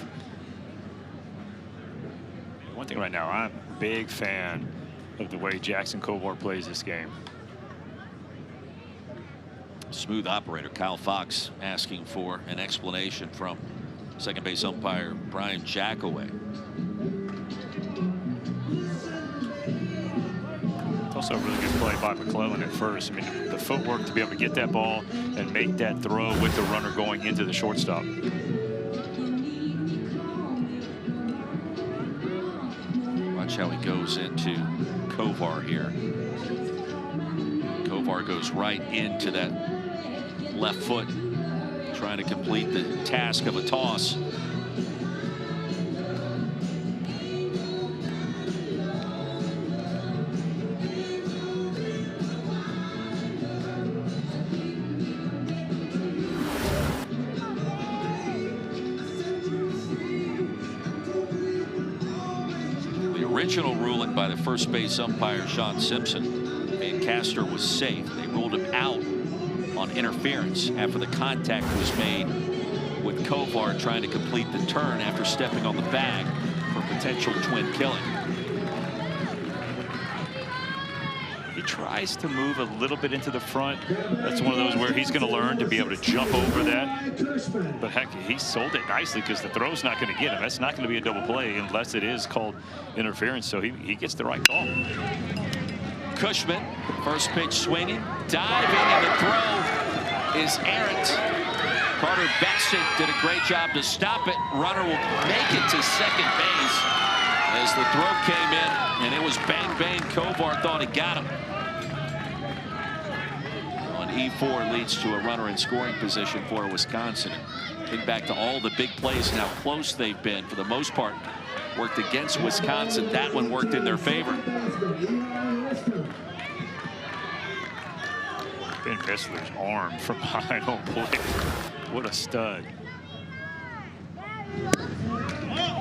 One thing right now, I'm a big fan of the way Jackson Kovar plays this game. Smooth operator Kyle Fox asking for an explanation from second base umpire Brian Jackaway. Also a really good play by McClellan at first. I mean, the footwork to be able to get that ball and make that throw with the runner going into the shortstop. Watch how he goes into Kovar here. Kovar goes right into that left foot, trying to complete the task of a toss. Original ruling by the first base umpire Sean Simpson, Van Caster was safe. They ruled him out on interference after the contact was made with Kovar trying to complete the turn after stepping on the bag for potential twin killing. He tries to move a little bit into the front. That's one of those where he's going to learn to be able to jump over that. But heck, he sold it nicely because the throw's not going to get him. That's not going to be a double play unless it is called interference. So he gets the right call. Cushman, first pitch swinging, diving, and the throw is errant. Carter Benson did a great job to stop it. Runner will make it to second base as the throw came in, and it was bang, bang. Kovar thought he got him. On E4 leads to a runner in scoring position for Wisconsin. Think back to all the big plays and how close they've been. For the most part, worked against Wisconsin. That one worked in their favor. Ben Vissler's arm from behind home plate. What a stud.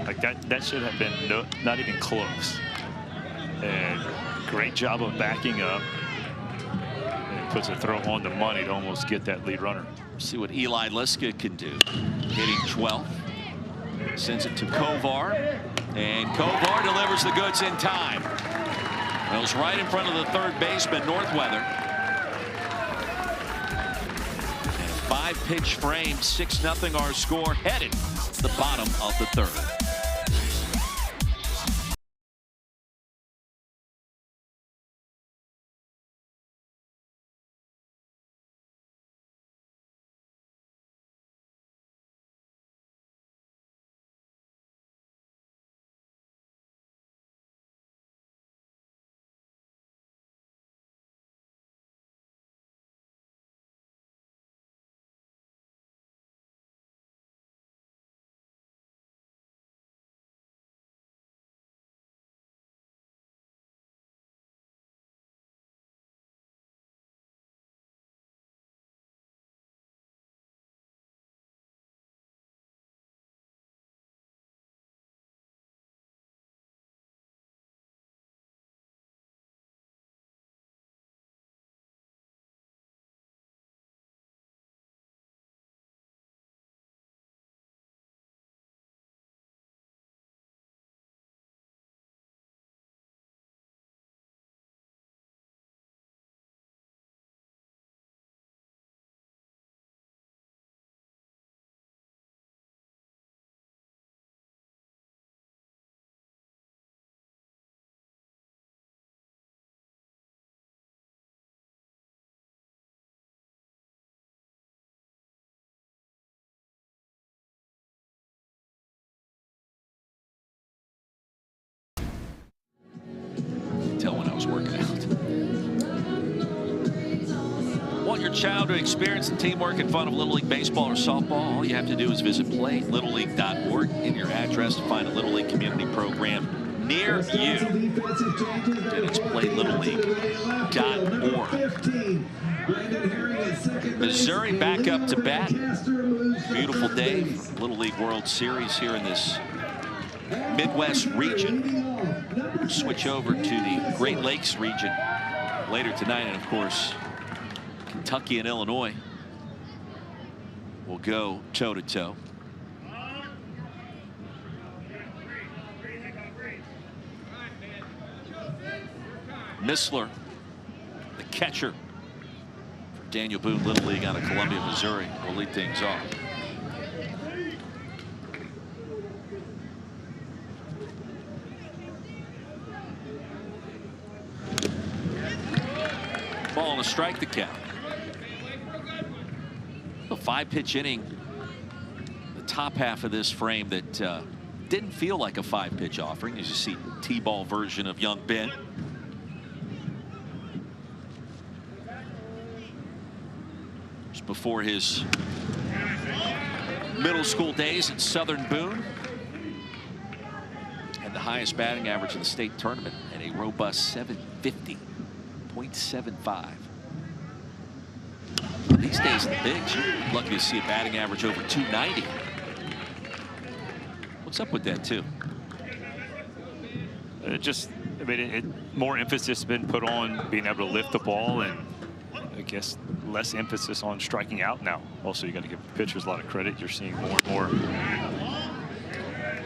Like that should have been not even close. And great job of backing up. And puts a throw on the money to almost get that lead runner. See what Eli Liska can do. Hitting 12th. Sends it to Kovar. And Kovar delivers the goods in time. It was right in front of the third baseman, Northweather. And 5-pitch frame, 6-0 our score, headed to the bottom of the third. working out. Want your child to experience the teamwork and fun of Little League baseball or softball? All you have to do is visit playlittleleague.org. In your address to find a Little League community program near you. And it's playlittleleague.org. Missouri back up to bat. Beautiful day for Little League World Series here in this Midwest region. Switch over to the Great Lakes region later tonight, and of course Kentucky and Illinois will go toe-to-toe. Missler, the catcher for Daniel Boone Little League out of Columbia, Missouri, will lead things off. Ball and a strike, the count. A 5-pitch inning, the top half of this frame that didn't feel like a 5-pitch offering, as you see T-ball version of young Ben. Just before his middle school days at Southern Boone, and the highest batting average in the state tournament at a robust 750.75. These days in the bigs, you're lucky to see a batting average over 290. What's up with that, too? More emphasis has been put on being able to lift the ball, and I guess less emphasis on striking out now. Also, you got to give pitchers a lot of credit. You're seeing more and more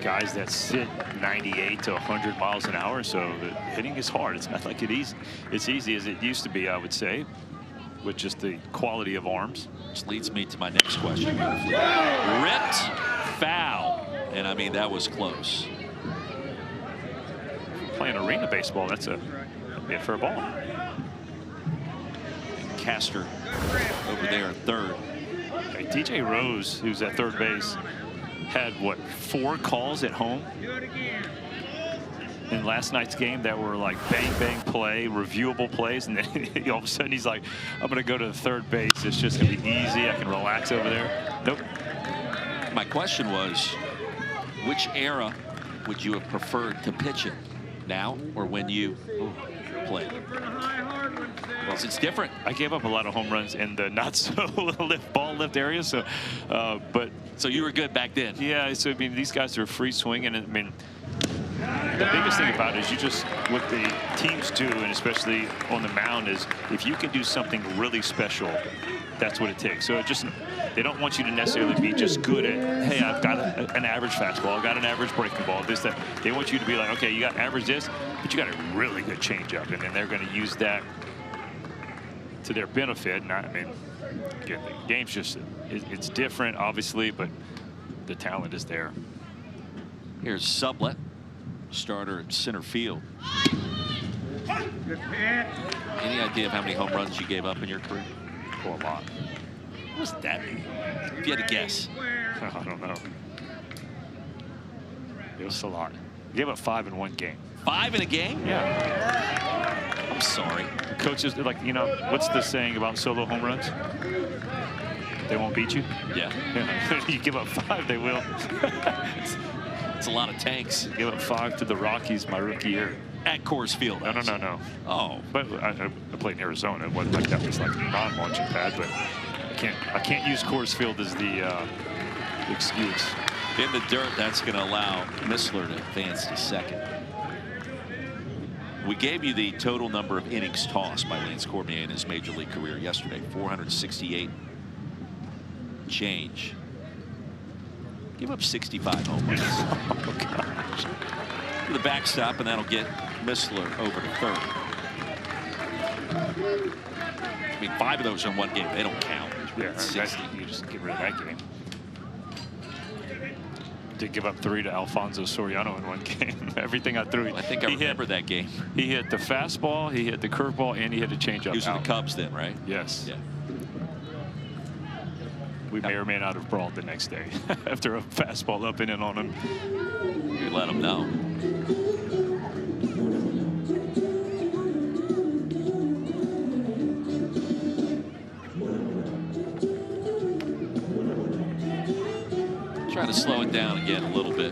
guys that sit 98 to 100 miles an hour, so the hitting is hard. It's not like it's easy as it used to be, I would say, with just the quality of arms. Which leads me to my next question. Ripped foul, and I mean that was close. Playing arena baseball, that's a hit for a ball. And Castor over there at third. Hey, DJ Rose, who's at third base, had what, 4 calls at home in last night's game that were like bang bang play, reviewable plays, and then all of a sudden he's like, I'm gonna go to the third base, it's just gonna be easy, I can relax over there. Nope. My question was, which era would you have preferred to pitch in, now or when you played? Well, it's different. I gave up a lot of home runs in the not so ball lift area, so so you were good back then. Yeah, so I mean these guys are free swinging, and I mean the biggest thing about it is what the teams do, and especially on the mound, is if you can do something really special, that's what it takes. So they don't want you to necessarily be just good at, hey, I've got an average fastball, I've got an average breaking ball, this, that. They want you to be like, okay, you got average this, but you got a really good changeup, and then they're going to use that to their benefit. And I mean, again, the game's just, it's different, obviously, but the talent is there. Here's Sublett, starter at center field. Any idea of how many home runs you gave up in your career? Oh, a lot. What was that mean? If you had to guess. I don't know. It was a lot. You gave up 5 in one game. 5 in a game? Yeah. I'm sorry. The coaches, like, you know, what's the saying about solo home runs? They won't beat you? Yeah. You give up 5, they will. It's a lot of tanks. Give up 5 to the Rockies my rookie year. At Coors Field. No. Oh. But I played in Arizona. It wasn't like that was like a non-launching pad, but I can't use Coors Field as the excuse. In the dirt, that's going to allow Missler to advance to second. We gave you the total number of innings tossed by Lance Cormier in his major league career yesterday. 468 change. Give up 65 home runs. Oh, gosh. To the backstop, and that'll get Missler over to third. I mean, 5 of those are in one game. They don't count. Yeah, 60. You just get rid of that game. Did give up 3 to Alfonso Soriano in one game. Everything I threw. I think I remember that game. He hit the fastball, he hit the curveball, and he hit a changeup. He was with the Cubs then, right? Yes. Yeah. We may or may not have brawled the next day after a fastball up in and on him. You let him know. Try to slow it down again a little bit.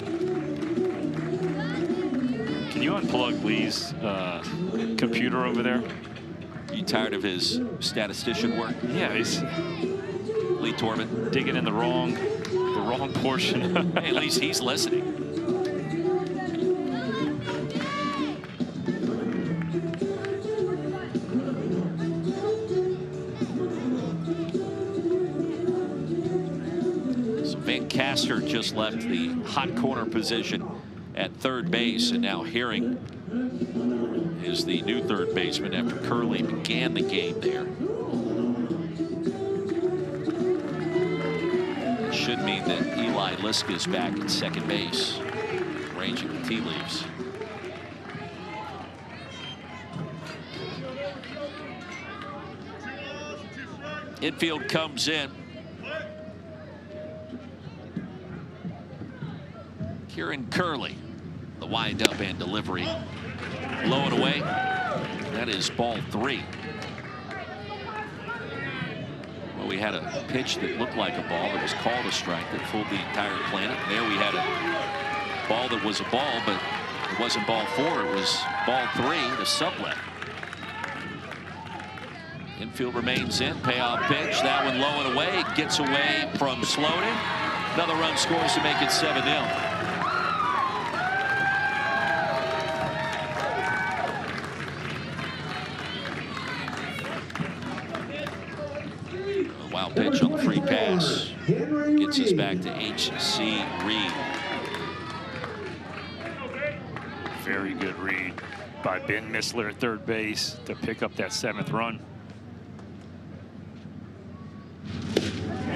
Can you unplug Lee's computer over there? You tired of his statistician work? Yeah, he's Lee Torment digging in the wrong portion. Hey, at least he's listening. So Van Caster just left the hot corner position at third base, and now Herring is the new third baseman after Curley began the game there. Should mean that Eli Liska is back at second base, arranging the tea leaves. Infield comes in. Kieran Curley, the windup and delivery. Low and away. That is ball 3. Well, we had a pitch that looked like a ball that was called a strike that fooled the entire planet. And there we had a ball that was a ball, but it wasn't ball 4. It was ball 3, the sublet. Infield remains in. Payoff pitch. That one low and away. It gets away from Slonin. Another run scores to make it 7-0. Wild pitch on the free pass. Gets us back to H.C. Reed. Very good read by Ben Missler at third base to pick up that 7th run.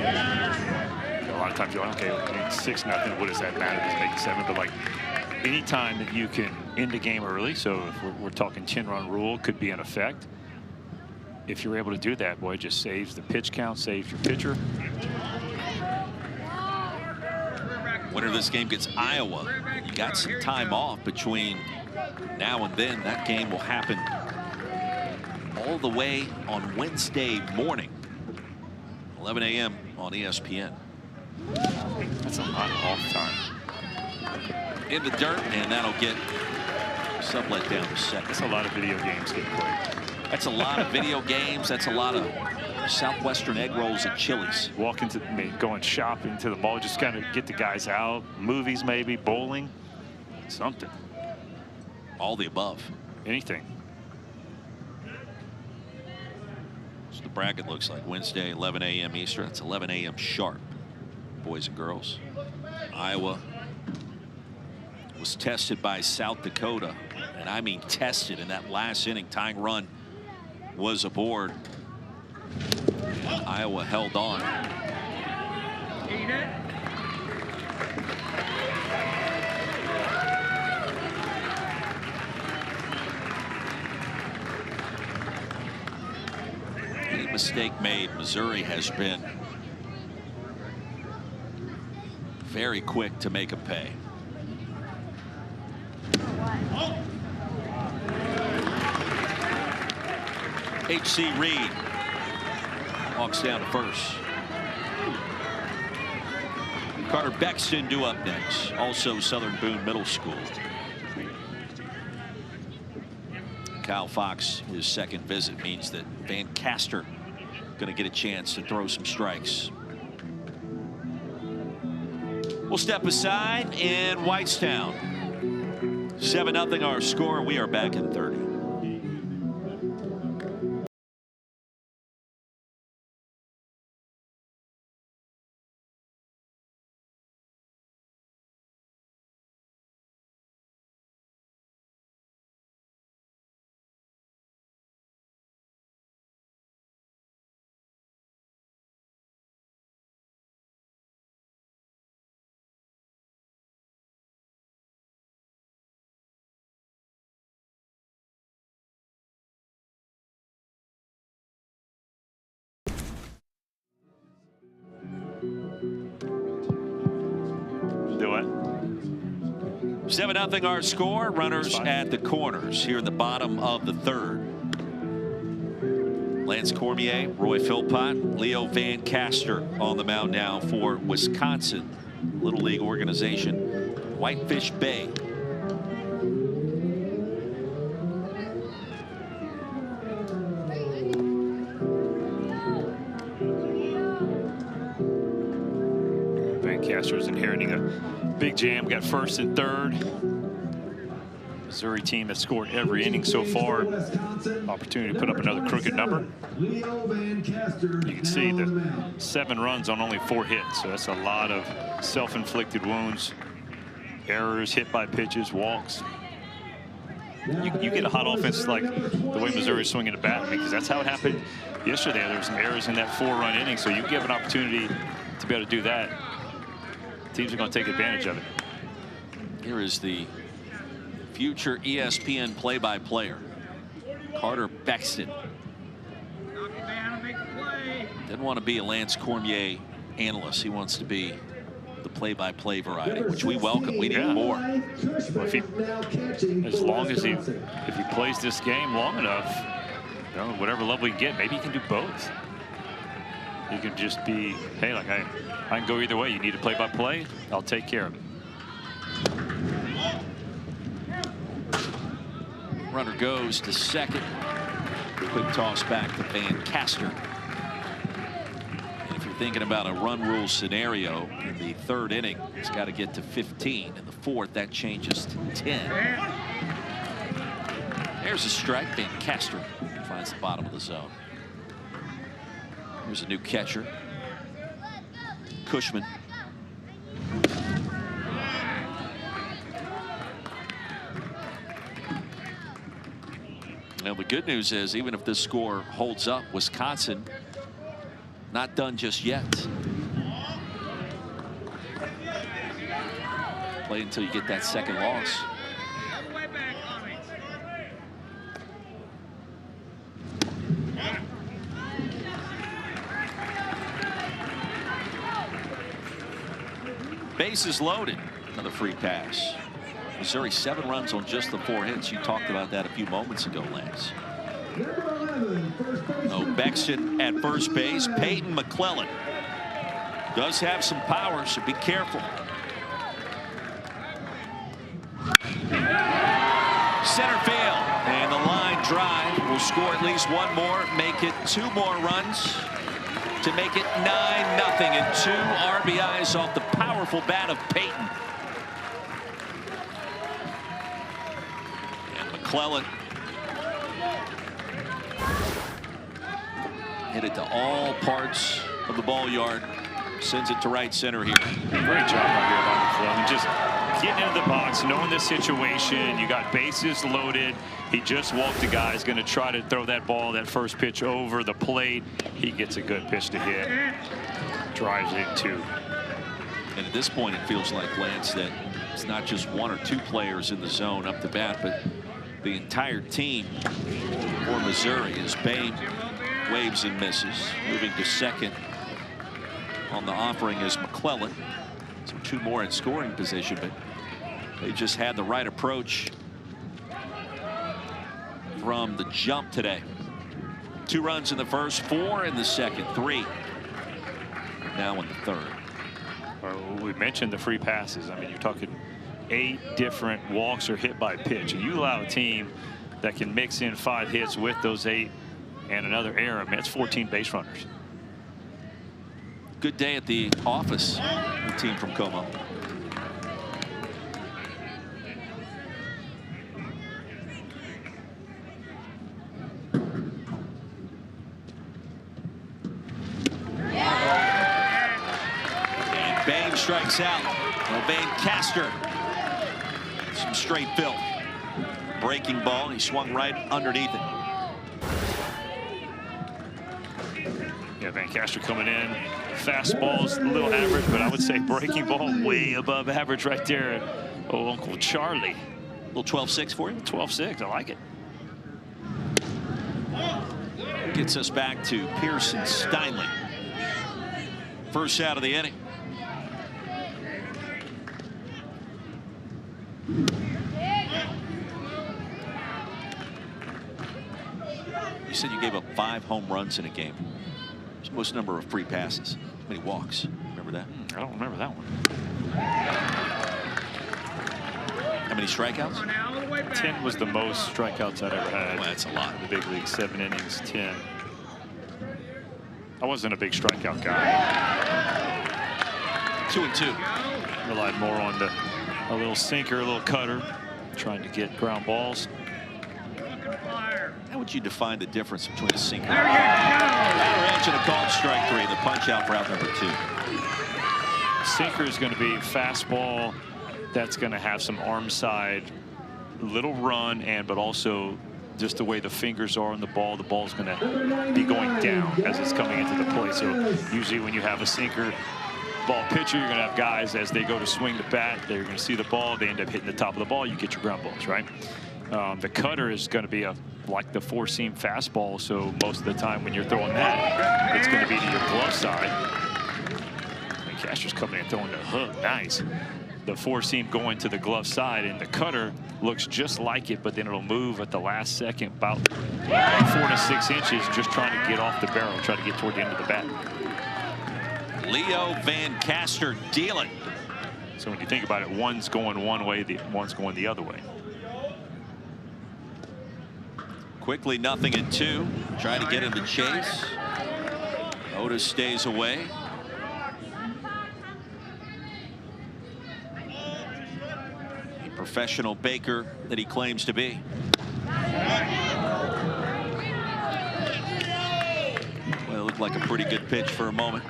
A lot of times you're like, okay, 6-0. What does that matter? Just make it 7. But like anytime that you can end the game early, so if we're talking 10-run rule, could be in effect. If you're able to do that, boy, it just saves the pitch count, saves your pitcher. Winner of this game gets Iowa. You got some time off between now and then. That game will happen all the way on Wednesday morning, 11 a.m. on ESPN. That's a lot of off time. In the dirt, and that'll get sublet down to second. That's a lot of video games getting played. That's a lot of video games. That's a lot of Southwestern egg rolls at Chili's. Walk into going shopping to the mall, just kind of get the guys out. Movies, maybe bowling, something. All the above. Anything. So the bracket looks like Wednesday, 11 a.m. Eastern. That's 11 a.m. sharp, boys and girls. Iowa was tested by South Dakota, and I mean tested in that last inning. Tying run was aboard. Iowa held on. Any mistake made, Missouri has been very quick to make a pay. H.C. Reed walks down to first. Carter Bexton due up next. Also Southern Boone Middle School. Kyle Fox, his second visit means that Van Caster going to get a chance to throw some strikes. We'll step aside in Whitestown. 7-0 our score. We are back in 30. Do it. 7-0 our score. Runners at the corners here in the bottom of the third. Lance Cormier, Roy Philpott, Leo Van Caster on the mound now for Wisconsin. Little League organization, Whitefish Bay. Van Castro's inheriting a big jam. Got first and third. Missouri team has scored every inning so far. Opportunity to put up another crooked number. You can see the 7 runs on only 4 hits. So that's a lot of self-inflicted wounds, errors, hit by pitches, walks. You get a hot offense like the way Missouri's swinging the bat, because that's how it happened yesterday. There were some errors in that 4-run inning. So you give an opportunity to be able to do that. Teams are going to take advantage of it. Here is the future ESPN play-by-player, Carter Bexton. Didn't want to be a Lance Cormier analyst. He wants to be the play-by-play variety, which we welcome. We need more. Well, as long as if he plays this game long enough, you know, whatever level he can get, maybe he can do both. He can just be, hey, like I can go either way. You need a play-by-play, I'll take care of it. Runner goes to second. Quick toss back to Van Caster. And if you're thinking about a run rule scenario in the 3rd inning, it's got to get to 15. In the 4th, that changes to 10. There's a strike. Van Caster finds the bottom of the zone. Here's a new catcher, Cushman. Now, the good news is, even if this score holds up, Wisconsin not done just yet. Play until you get that 2nd loss. Bases loaded. Another free pass. Missouri 7 runs on just the 4 hits. You talked about that a few moments ago, Lance. Oh, Bexton at first base. Peyton McClellan does have some power, so be careful. Center field, and the line drive will score at least 1 more, make it 2 more runs to make it 9-0, and 2 RBIs off the powerful bat of Peyton. And McClellan hit it to all parts of the ball yard. Sends it to right center here. Great job right here by McClellan. Just getting into the box, knowing the situation. You got bases loaded. He just walked the guy. He's going to try to throw that ball, that first pitch over the plate. He gets a good pitch to hit. Drives it in 2. And at this point, it feels like, Lance, that it's not just 1 or 2 players in the zone up to bat, but the entire team for Missouri as Bain waves and misses. Moving to second on the offering is McClellan. So 2 more in scoring position, but they just had the right approach from the jump today. 2 runs in the first, 4 in the second, 3 now in the 3rd. Well, we mentioned the free passes. I mean, you're talking 8 different walks or hit by pitch, and you allow a team that can mix in 5 hits with those 8 and another error. I mean, that's 14 base runners. Good day at the office, the team from Como. And Bain strikes out. Well, Van Caster, some straight filth. Breaking ball, he swung right underneath it. Yeah, Van Caster coming in. Fastball's a little average, but I would say breaking ball way above average right there. Oh, Uncle Charlie. Little 12-6 for you? 12-6, I like it. Gets us back to Pearson Steinle. First out of the inning. You said you gave up 5 home runs in a game. It's the most number of free passes. How many walks? Remember that? I don't remember that one. How many strikeouts? Come on now, all the way back. 10 was the most strikeouts I'd ever had. Well, that's a lot. In the big league, 7 innings, 10. I wasn't a big strikeout guy. 2-2. Relied more on a little sinker, a little cutter, trying to get ground balls. Fire. How would you define the difference between a sinker There you go. outer edge and a called strike 3? The punch out for out number 2. Sinker is going to be fastball that's going to have some arm side, little run, but also just the way the fingers are on the ball's going to be going down as it's coming into the plate. So usually when you have a sinker ball pitcher, you're going to have guys as they go to swing the bat, they're going to see the ball, they end up hitting the top of the ball, you get your ground balls, right? The cutter is going to be like the 4-seam fastball, so most of the time when you're throwing that, it's going to be to your glove side. And Castor's coming in throwing the hook, nice. The 4-seam going to the glove side, and the cutter looks just like it, but then it'll move at the last second about 4 to 6 inches, just trying to get off the barrel, try to get toward the end of the bat. Leo Van Castor dealing. So when you think about it, one's going one way, one's going the other way. Quickly 0-2. Trying to get him to chase. Otis stays away. A professional Baker that he claims to be. Well, it looked like a pretty good pitch for a moment.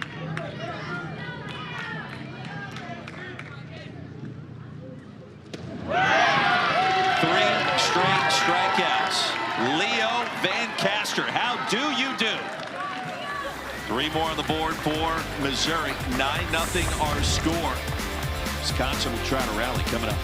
Strikeouts. Leo Van Castor, how do you do? 3 more on the board for Missouri. 9-0 our score. Wisconsin will try to rally coming up.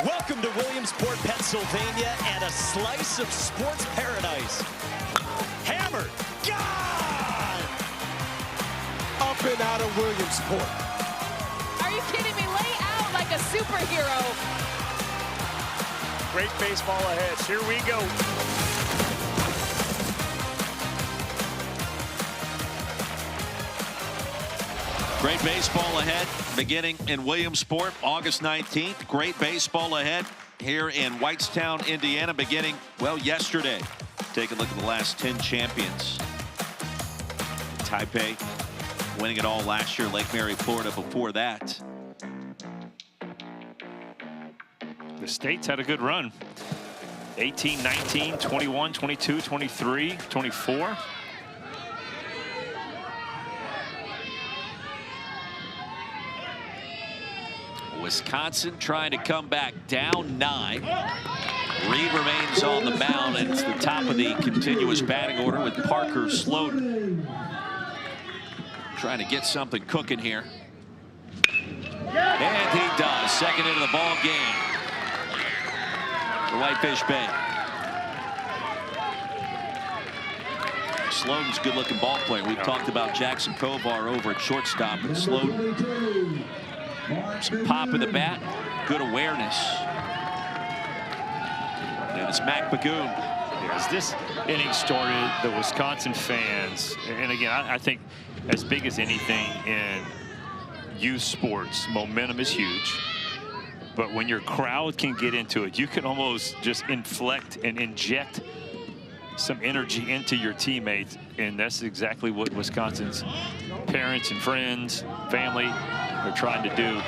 Welcome to Williamsport, Pennsylvania, and a slice of sports paradise. Hammered, gone! Up and out of Williamsport. Are you kidding me? Lay out like a superhero. Great baseball ahead. Here we go. Great baseball ahead, beginning in Williamsport, August 19th. Great baseball ahead here in Whitestown, Indiana, beginning, well, yesterday. Take a look at the last 10 champions. Taipei winning it all last year, Lake Mary, Florida before that. The States had a good run. 18, 19, 21, 22, 23, 24. Wisconsin trying to come back down 9. Reed remains on the mound, and it's the top of the continuous batting order with Parker Sloden trying to get something cooking here. And he does. Second into the ball game for Whitefish Bay. Sloan's a good-looking ball player. We've talked about Jackson Kovar over at shortstop, and Sloan, some pop in the bat, good awareness. And it's Mac Bagoon. As this inning started, the Wisconsin fans, and again, I think as big as anything in youth sports, momentum is huge. But when your crowd can get into it, you can almost just inflect and inject some energy into your teammates. And that's exactly what Wisconsin's parents and friends, family are trying to do.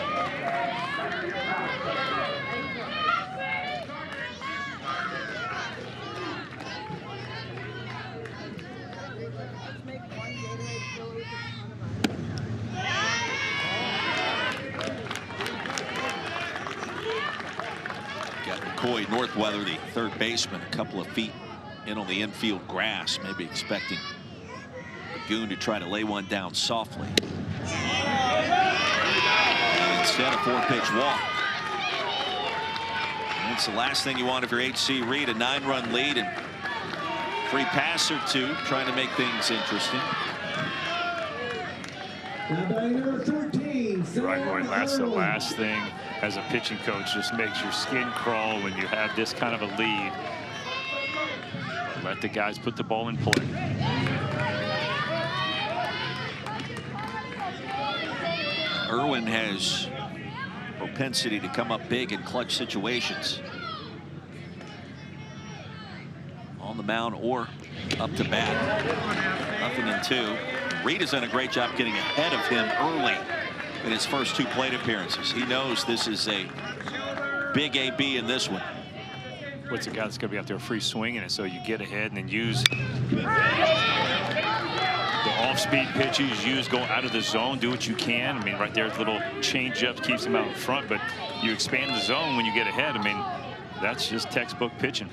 McCoy Northweather, the third baseman, a couple of feet in on the infield grass, maybe expecting Bagoon to try to lay one down softly. And instead, a 4-pitch walk. And it's the last thing you want if you're H.C. Reed, a 9-run lead and free pass or two, trying to make things interesting. Number 13, Right, Roy, that's the last thing as a pitching coach. Just makes your skin crawl when you have this kind of a lead. Let the guys put the ball in play. Irwin has propensity to come up big in clutch situations. On the mound or up to bat. 0-2. Reed has done a great job getting ahead of him early in his first 2 plate appearances. He knows this is a big AB in this one. What's a guy that's going to be out there free swinging it, so you get ahead and then use the off-speed pitches, go out of the zone, do what you can. I mean, right there, little change-up keeps him out in front, but you expand the zone when you get ahead. I mean, that's just textbook pitching.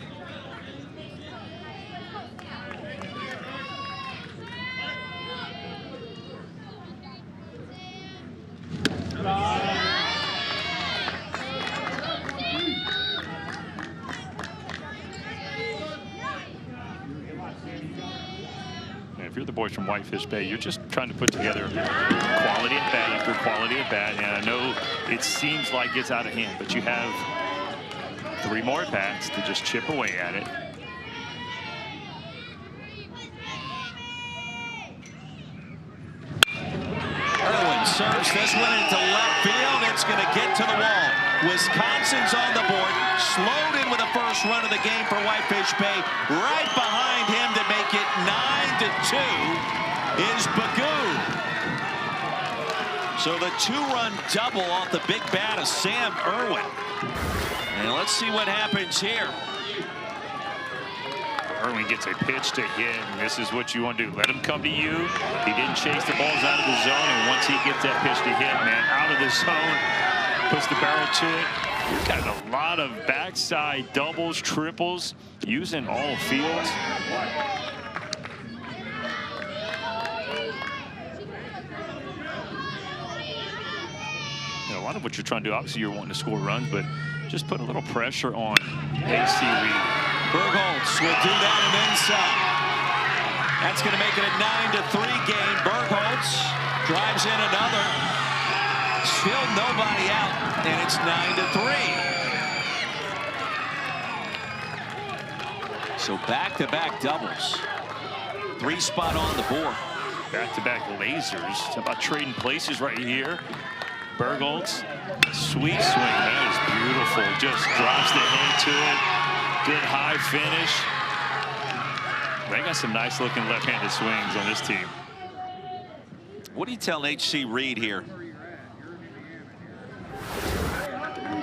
If you're the boys from Whitefish Bay, you're just trying to put together quality at bat after quality at bat. And I know it seems like it's out of hand, but you have 3 more at bats to just chip away at it. Irwin serves this one into left field. It's going to get to the wall. Wisconsin's on the board. Slowed in with the first run of the game for Whitefish Bay. Right behind him to make it 9-2 is Bagoon. So the 2-run double off the big bat of Sam Irwin. And let's see what happens here. Irwin gets a pitch to hit, and this is what you want to do. Let him come to you. He didn't chase the balls out of the zone, and once he gets that pitch to hit, man, out of the zone, puts the barrel to it. You've got a lot of backside doubles, triples, using all fields. A lot of what you're trying to do, obviously you're wanting to score runs, but just put a little pressure on H.C. Reed. Bergholtz will do that and then some. That's going to make it a 9-3 game. Bergholtz drives in another. Still nobody out, and it's 9-3. So back-to-back doubles. 3 spot on the board. Back-to-back lasers. How about trading places right here? Bergholtz, sweet swing. That is beautiful. Just drops the head to it. Good high finish. They got some nice looking left-handed swings on this team. What do you tell H.C. Reed here?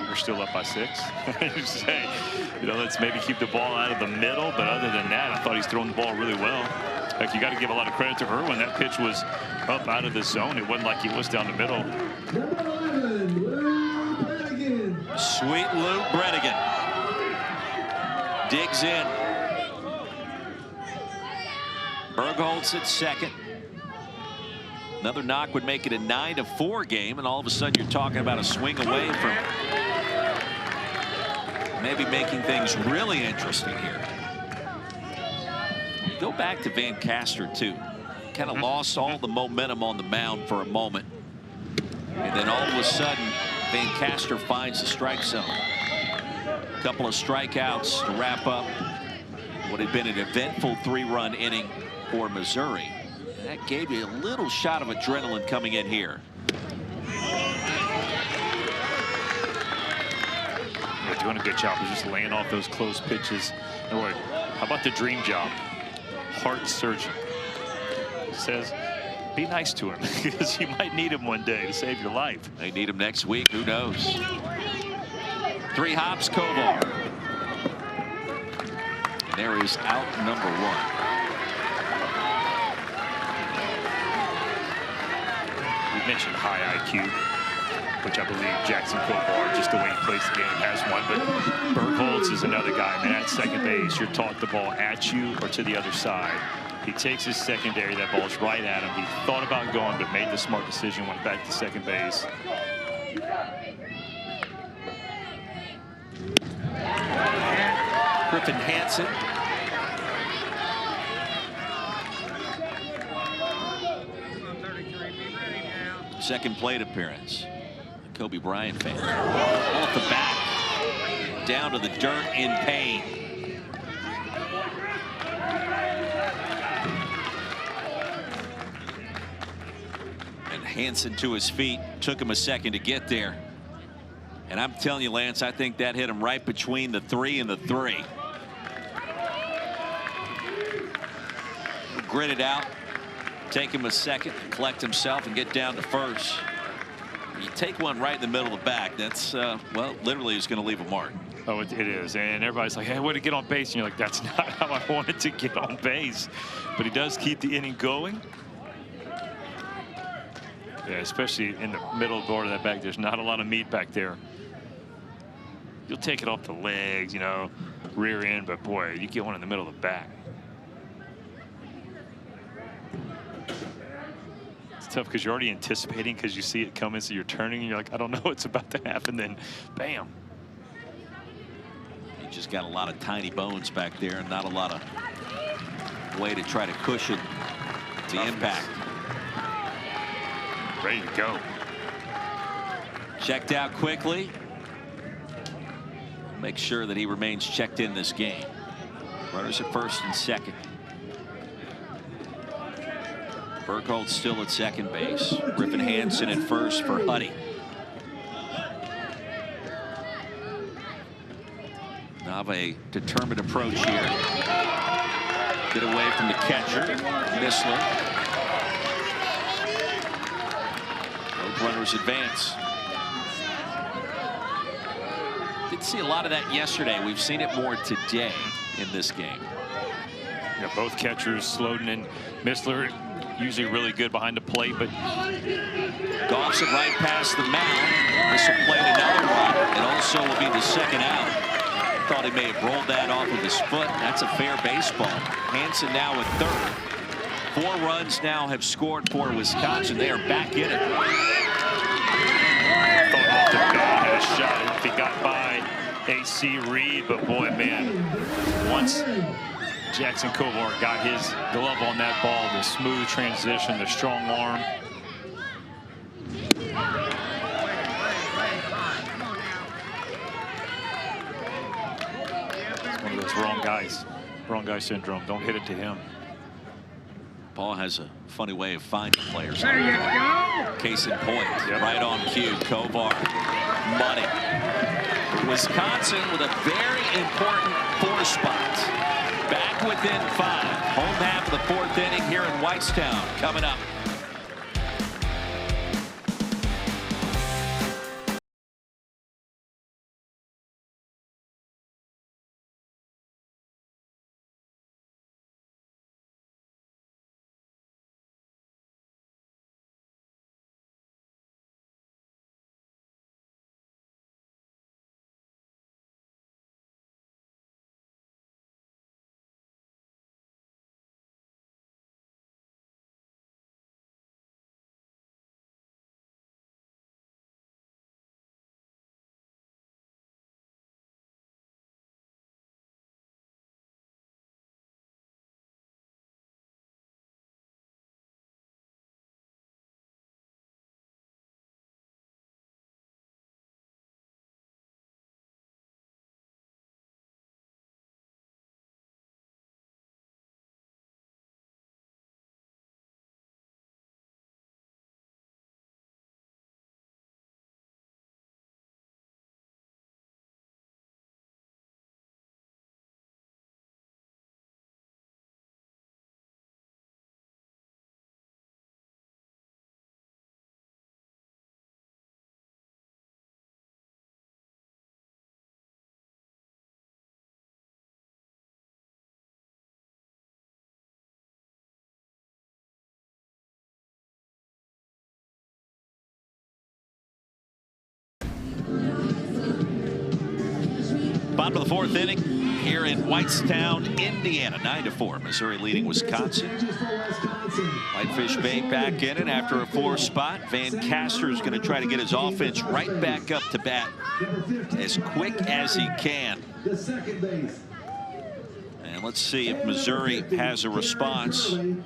We're still up by 6. You say, let's maybe keep the ball out of the middle. But other than that, I thought he's throwing the ball really well. In fact, you got to give a lot of credit to Irwin. That pitch was up out of the zone. It wasn't like he was down the middle. Number 11, Lou Brannigan. Sweet Lou Brannigan. Digs in. Bergholtz at second. Another knock would make it a 9-4 game, and all of a sudden you're talking about a swing away from maybe making things really interesting here. go back to Van Caster, too. Kind of lost all the momentum on the mound for a moment. And then all of a sudden, Van Caster finds the strike zone. A couple of strikeouts to wrap up what had been an eventful 3-run inning for Missouri. And that gave you a little shot of adrenaline coming in here. They're doing a good job of just laying off those close pitches. And boy, how about the dream job? Heart surgeon says, be nice to him because you might need him one day to save your life. They need him next week. Who knows? 3 hops, Kovar. And there is out number 1. We mentioned high IQ, which I believe Jackson Kovar, just the way he plays the game, has one. But Bergholz is another guy, man. At second base, you're taught the ball at you or to the other side. He takes his secondary. That ball's right at him. He thought about going, but made the smart decision, went back to second base. Griffin Hansen. Second plate appearance. A Kobe Bryant fan. Off the bat. Down to the dirt in pain. And Hansen to his feet. Took him a second to get there. And I'm telling you, Lance, I think that hit him right between the 3 and the 3. Grit it out. Take him a second, collect himself, and get down to first. You take one right in the middle of the back. That's, well, literally is going to leave a mark. Oh, it is. And everybody's like, hey, way to get on base. And you're like, that's not how I wanted to get on base. But he does keep the inning going. Yeah, especially in the middle of the order of that back. There's not a lot of meat back there. You'll take it off the legs, you know, rear end. But, boy, you get one in the middle of the back. Tough because you're already anticipating because you see it coming, so you're turning and you're like, I don't know what's about to happen. Then bam. You just got a lot of tiny bones back there and not a lot of way to try to cushion the impact. Ready to go. Checked out quickly. Make sure that he remains checked in this game. Runners at first and second. Bergholz still at second base. Griffin Hansen at first for Huddy. Now a determined approach here. Get away from the catcher, Missler. Both runners advance. Didn't see a lot of that yesterday. We've seen it more today in this game. Yeah, both catchers, Sloden and Missler, usually really good behind the plate, but Goffs it right past the mound. This will play another run. It also will be the second out. Thought he may have rolled that off with his foot. That's a fair baseball. Hansen now at third. 4 runs now have scored for Wisconsin. They are back in it. thought off the bat had a shot if he got by AC Reed, but boy, man, once Jackson Kovar got his glove on that ball, the smooth transition, the strong arm. It's one of those wrong guy syndrome. Don't hit it to him. Paul has a funny way of finding players. There you go. Case in point, right on cue, Kovar, money. Wisconsin with a very important 4 spot. Back within 5. Home half of the 4th inning here in Whitestown coming up. Bottom of the fourth inning here in Whitestown, Indiana. 9-4. Missouri leading Wisconsin. Changes for Wisconsin. Whitefish Bay back in it after a 4 spot. Van Castor is going to try to get his offense right back up to bat as quick as he can. The second base. And let's see if Missouri has a response. To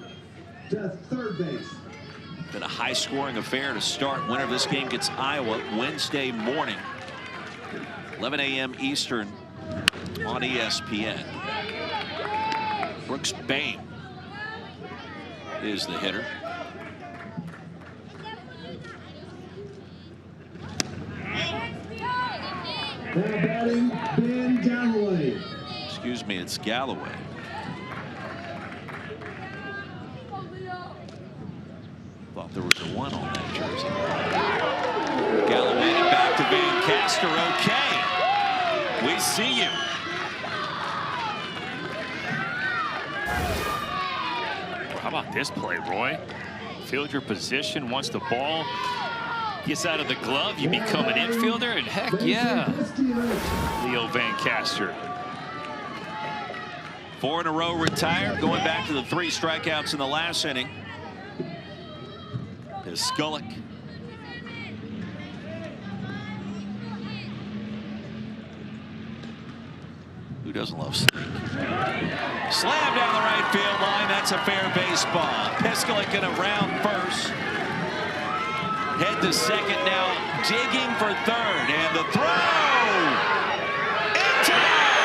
third base. Been a high-scoring affair to start. Winner of this game gets Iowa Wednesday morning, 11 a.m. Eastern on ESPN. Brooks Bain is the hitter. Now batting, Ben Galloway. Excuse me, it's Galloway. Thought there was a 1 on that jersey. Galloway back to Van Castor. Okay, we see you. How about this play, Roy? Field your position. Once the ball gets out of the glove, you become an infielder, and heck yeah, Leo Van Castor. 4 in a row retired, going back to the 3 strikeouts in the last inning. Piskulik. Who doesn't love Sneak? Slam down the right field line. That's a fair baseball. Piskulik going to round first. Head to second now, digging for third, and the throw in time.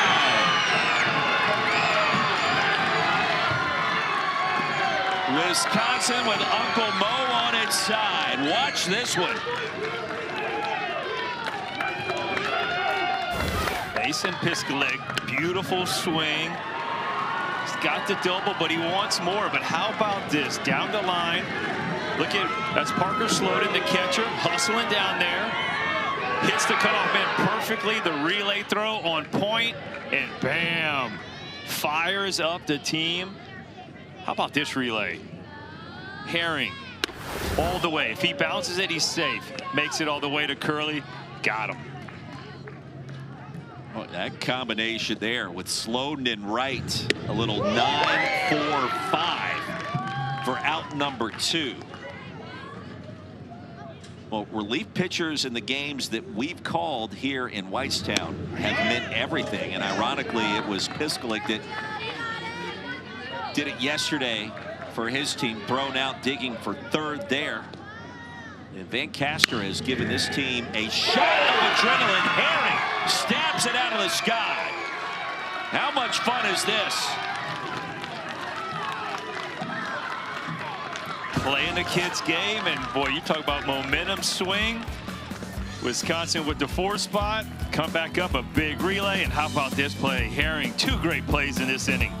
Wisconsin with Uncle Mo on its side. Watch this one. Mason Piskulik, beautiful swing. He's got the double, but he wants more. But how about this? Down the line. Look at, that's Parker Sloden, the catcher, hustling down there. Hits the cutoff man perfectly. The relay throw on point, and bam, fires up the team. How about this relay? Herring all the way. If he bounces it, he's safe. Makes it all the way to Curley. Got him. Oh, that combination there with Sloden and Wright, a little 9-4-5 for out number 2. Well, relief pitchers in the games that we've called here in Whitestown have meant everything. And ironically, it was Piskulik that did it yesterday for his team, thrown out, digging for third there. And Van Castor has given this team a shot of adrenaline. Herring stabs it out of the sky. How much fun is this? Playing the kids' game, and boy, you talk about momentum swing. Wisconsin with the 4 spot, come back up, a big relay, and how about this play? Herring, 2 great plays in this inning.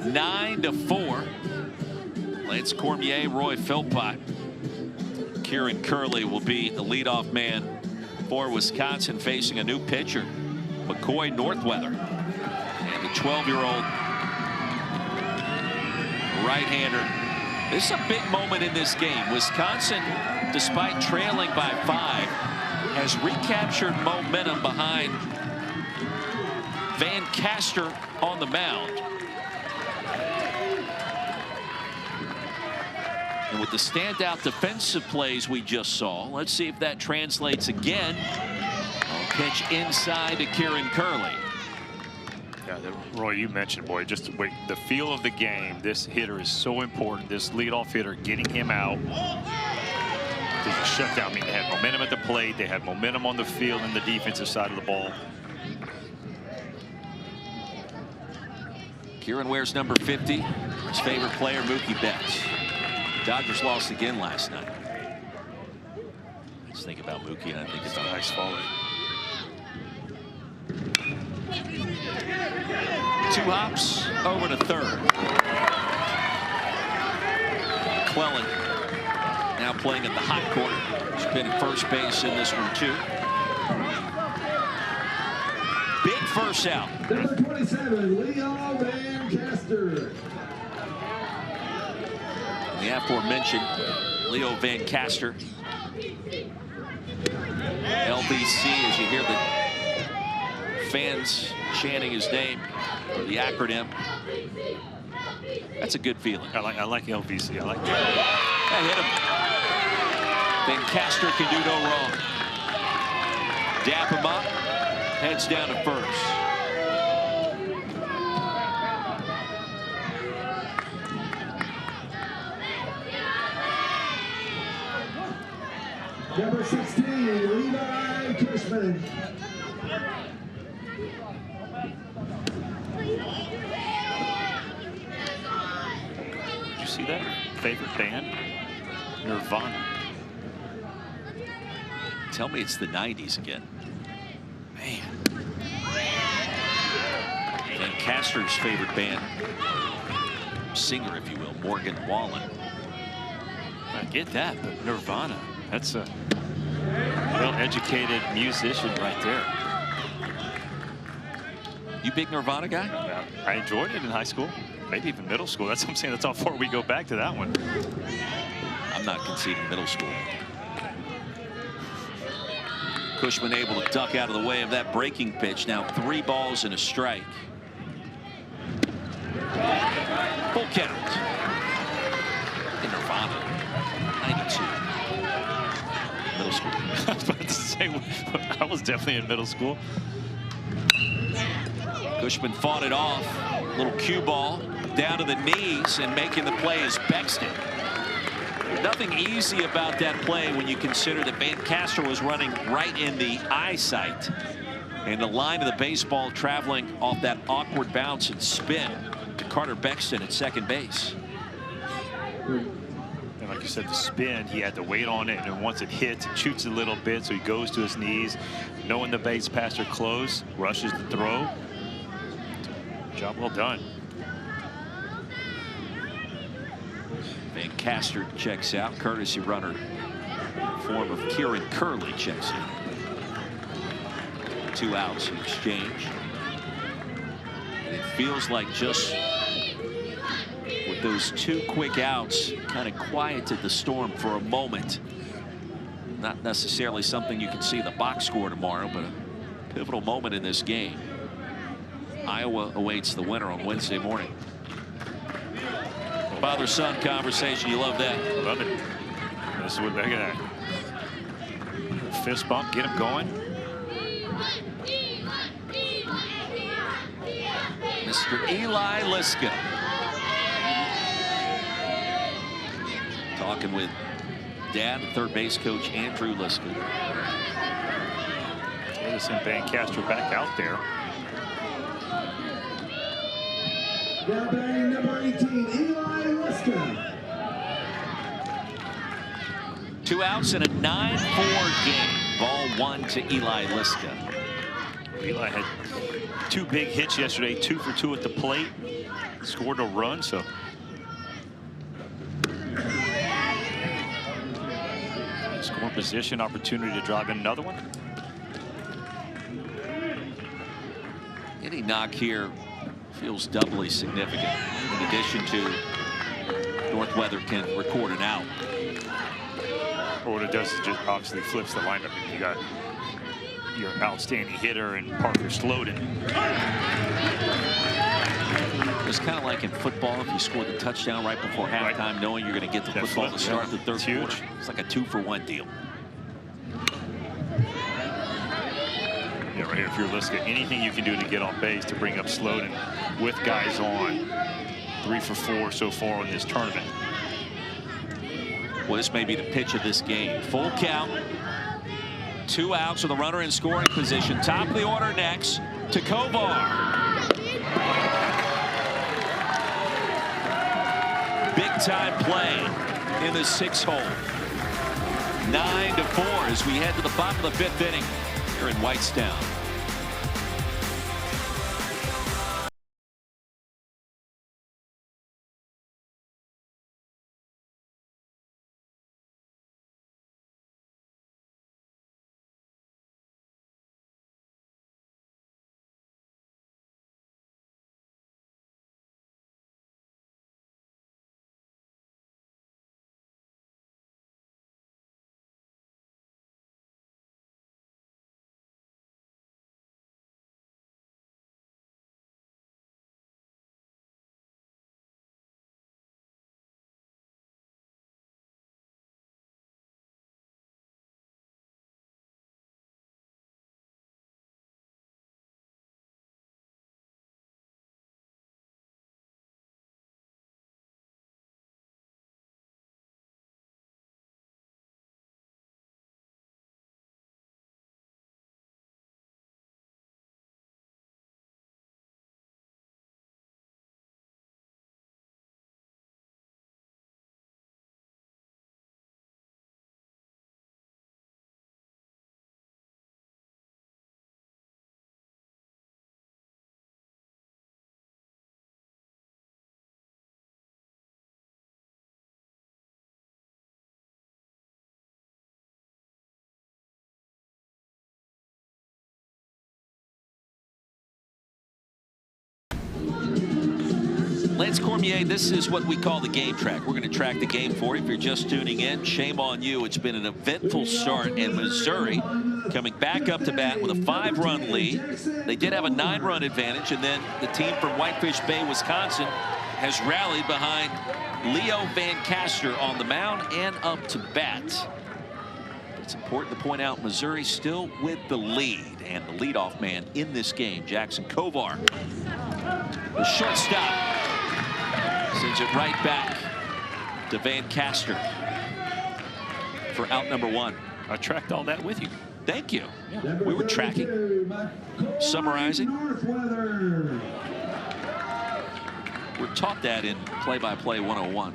Nine to 4. Lance Cormier, Roy Philpott. Kieran Curley will be the leadoff man for Wisconsin, facing a new pitcher, McCoy Northweather. And the 12-year-old right-hander. This is a big moment in this game. Wisconsin, despite trailing by 5, has recaptured momentum behind Van Castor on the mound. And with the standout defensive plays we just saw, let's see if that translates again. A pitch inside to Kieran Curley. Yeah, Roy, you mentioned, boy, just the feel of the game. This hitter is so important. This leadoff hitter, getting him out. There's a shutdown. I mean, they had momentum at the plate. They had momentum on the field and the defensive side of the ball. Kieran wears number 50. His favorite player, Mookie Betts. Dodgers lost again last night. I just think about Mookie and I think about nice follow. 2 hops over to third. McClellan now playing at the hot corner. He's been at first base in this one too. Big first out. Number 27, Leo Van Castor. The aforementioned Leo Van Castor. LVC, as you hear the fans chanting his name, or the acronym. That's a good feeling. I like LVC. I like that. That hit him. Van Castor can do no wrong. Dap him up, heads down to first. Number 16, Levi Cushman. Did you see that? Favorite band? Nirvana. Tell me it's the 90s again. Man. Van Castor's favorite band, singer, if you will, Morgan Wallen. I get that, but Nirvana, that's a well-educated musician right there. You big Nirvana guy? I enjoyed it in high school, maybe even middle school. That's what I'm saying. That's how far we go back to that one. I'm not conceding middle school. Cushman able to duck out of the way of that breaking pitch. Now 3 balls and a strike. Full count. In Nirvana, 92. Middle school. I was about to say, I was definitely in middle school. Cushman fought it off. Little cue ball down to the knees, and making the play is Bexton. Nothing easy about that play when you consider that Van Castor was running right in the eyesight. And the line of the baseball traveling off that awkward bounce and spin to Carter Bexton at second base. And like you said, the spin, he had to wait on it, and once it hits, it shoots a little bit, so he goes to his knees, knowing the base paths are close, rushes the throw. Job well done. Van Castor checks out. Courtesy runner form of Kieran Curley checks in. 2 outs in exchange. And it feels like just with those 2 quick outs kind of quieted the Storm for a moment. Not necessarily something you can see in the box score tomorrow, but a pivotal moment in this game. Iowa awaits the winner on Wednesday morning. Father-son conversation, you love that. Love it. This is what, look at that. Fist bump, get him going. Mr. Eli Liska. Talking with Dad, third base coach Andrew Liska. We'll send Van Castor back out there. Now batting number 18, Eli Liska. 2 outs in a 9-4 game. Ball 1 to Eli Liska. Eli had 2 big hits yesterday, 2 for 2 at the plate. Scored a run, so. Scoring position, opportunity to drive in another one. Any knock here feels doubly significant. In addition to Northweather can record an out. Or what it does is just obviously flips the lineup. You got your outstanding hitter and Parker Sloden. It's kind of like in football, if you score the touchdown right before halftime, knowing you're going to get the football to start the third quarter. It's like a 2-for-1 deal. Yeah, right here, if you're listening, anything you can do to get on base to bring up Sloden with guys on. 3 for 4 so far in this tournament. Well, this may be the pitch of this game. Full count. 2 outs with a runner in scoring position. Top of the order next to Kovar. Big time play in the 6th hole. 9-4 as we head to the bottom of the 5th inning here in Whitestown. Lance Cormier, this is what we call the game track. We're going to track the game for you. If you're just tuning in, shame on you. It's been an eventful start in Missouri, coming back up to bat with a 5-run lead. They did have a 9-run advantage, and then the team from Whitefish Bay, Wisconsin, has rallied behind Leo Van Caster on the mound and up to bat. It's important to point out Missouri still with the lead, and the leadoff man in this game, Jackson Kovar. The shortstop sends it right back to Van Caster for out number 1. I tracked all that with you. Thank you. Yeah. We were tracking, summarizing. We're taught that in play-by-play 101.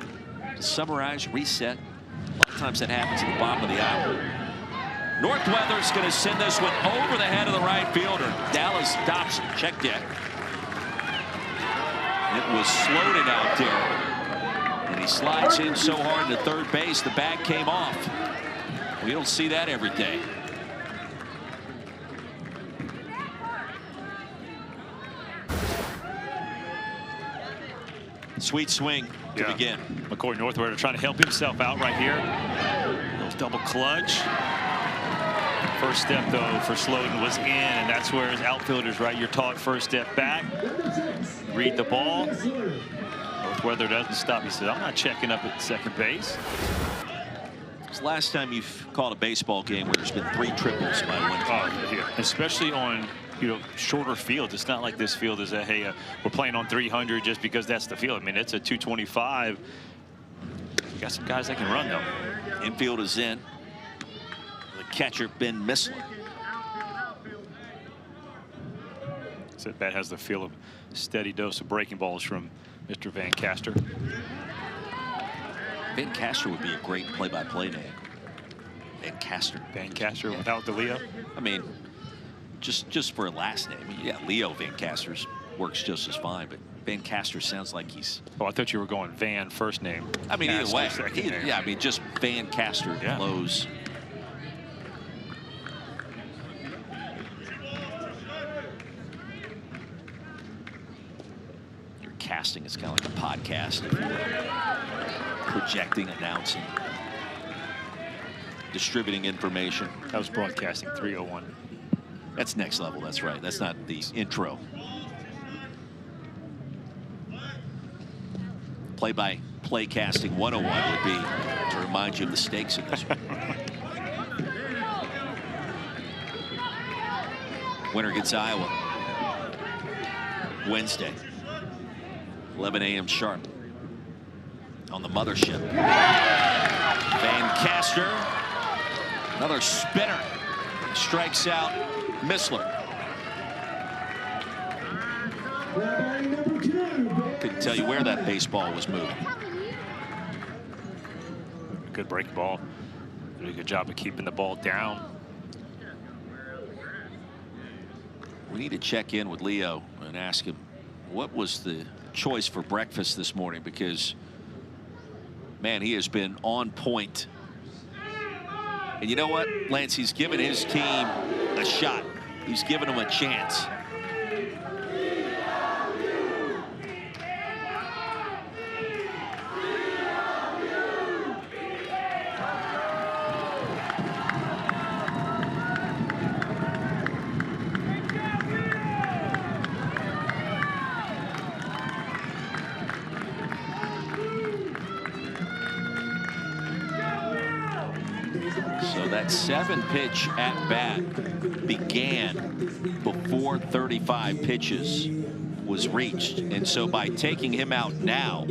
To summarize, reset. A lot of times that happens at the bottom of the hour. Northweather's going to send this one over the head of the right fielder. Dallas Dobson, check deck. It was Sloden out there, and he slides in so hard to third base, the bag came off. We don't see that every day. Sweet swing to begin. McCoy Northweather trying to help himself out right here. Little double clutch. First step, though, for Sloden was in, and that's where his outfielders, right? You're taught first step back, read the ball. Northweather doesn't stop. He says, I'm not checking up at second base. It's the last time you've called a baseball game where there's been 3 triples by one team. Yeah. Especially on, shorter fields. It's not like this field is a, hey, we're playing on 300 just because that's the field. I mean, it's a 225. You got some guys that can run, though. Infield is in. Catcher Ben Missler. So that has the feel of steady dose of breaking balls from Mr. Van Caster. Van Caster would be a great play-by-play name. Van Caster. Van Caster without the Leo. I mean, just for a last name. Yeah, Leo Van Caster's works just as fine, but Van Caster sounds like he's. Oh, I thought you were going Van first name. I mean, either way. Yeah, I mean, just Van Caster flows casting. It's kind of like a podcast. If you were projecting, announcing, distributing information. That was broadcasting 301. That's next level. That's right. That's not the intro. Play-by-play casting 101 would be to remind you of the stakes in this one. Winner gets Iowa Wednesday, 11 a.m. sharp on the mothership. Van Caster, another spinner, strikes out Missler. Couldn't tell you where that baseball was moving. Good break ball. Did a good job of keeping the ball down. We need to check in with Leo and ask him what was the choice for breakfast this morning, because man, he has been on point. And you know what, Lance, he's given his team a shot. He's given them a chance. So that 7-pitch at bat began before 35 pitches was reached. And so by taking him out now,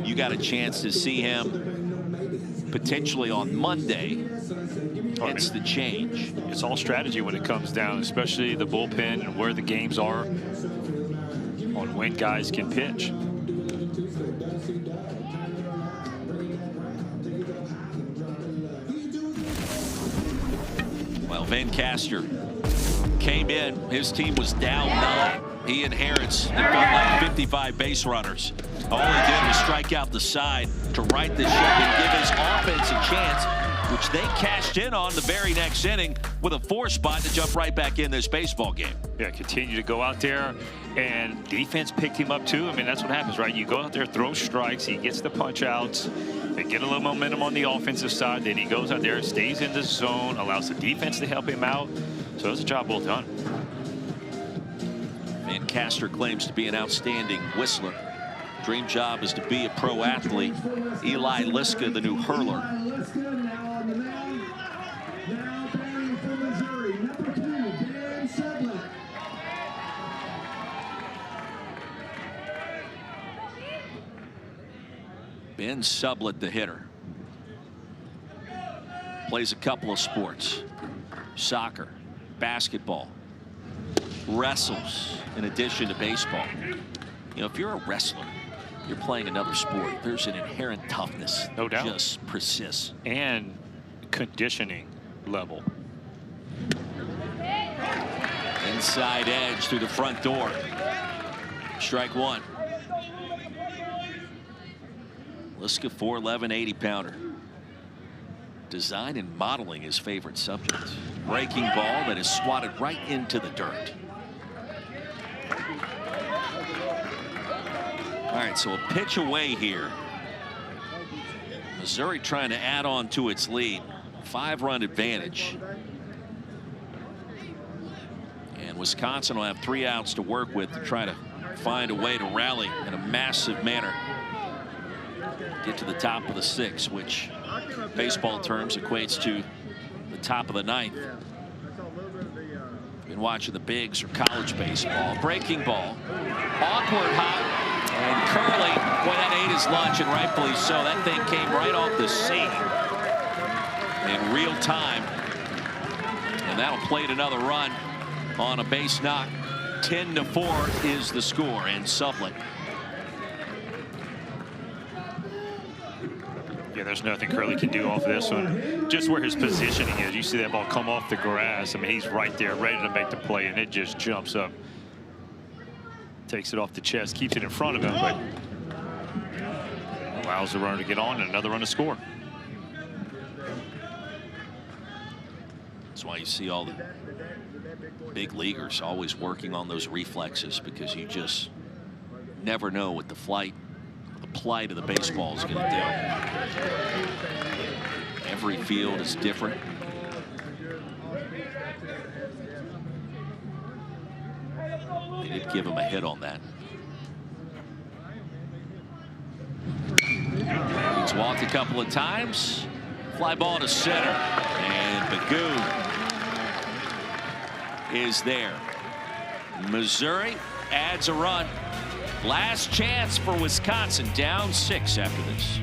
you got a chance to see him potentially on Monday. It's the change. It's all strategy when it comes down, especially the bullpen and where the games are on when guys can pitch. Well, Van Caster came in. His team was down 9. He inherits, it felt like 55 base runners. All he did was strike out the side to right the ship and give his offense a chance, which they cashed in on the very next inning with a 4 spot to jump right back in this baseball game. Yeah, continue to go out there, and defense picked him up too. I mean, that's what happens, right? You go out there, throw strikes, he gets the punch outs, they get a little momentum on the offensive side, then he goes out there, stays in the zone, allows the defense to help him out. So it was a job well done. Van Caster claims to be an outstanding whistler. Dream job is to be a pro athlete. Eli Liska, the new hurler. Ben Sublett, the hitter, plays a couple of sports: soccer, basketball, wrestles in addition to baseball. You know, if you're a wrestler, you're playing another sport, there's an inherent toughness. No doubt. Just persists. And conditioning level. Inside edge through the front door. Strike 1. Liska, 4'11", 80-pounder. Design and modeling his favorite subject. Breaking ball that is swatted right into the dirt. All right, so a pitch away here. Missouri trying to add on to its lead. 5-run advantage. And Wisconsin will have 3 outs to work with to try to find a way to rally in a massive manner. Get to the top of the 6th, which baseball terms equates to the top of the 9th. Been watching the bigs or college baseball. Breaking ball. Awkward hop. And Curley, boy, that ate his lunch, and rightfully so. That thing came right off the seam in real time. And that'll plate another run on a base knock. 10-4 is the score, and Sublett. Yeah, there's nothing Curley can do off of this one. Just where his positioning is. You see that ball come off the grass. I mean, he's right there, ready to make the play, and it just jumps up. Takes it off the chest, keeps it in front of him, but allows the runner to get on and another run to score. That's why you see all the big leaguers always working on those reflexes, because you just never know what the plight of the baseball is going to do. Every field is different. They did give him a hit on that. He's walked a couple of times. Fly ball to center, and Bagoon is there. Missouri adds a run. Last chance for Wisconsin, down 6 after this.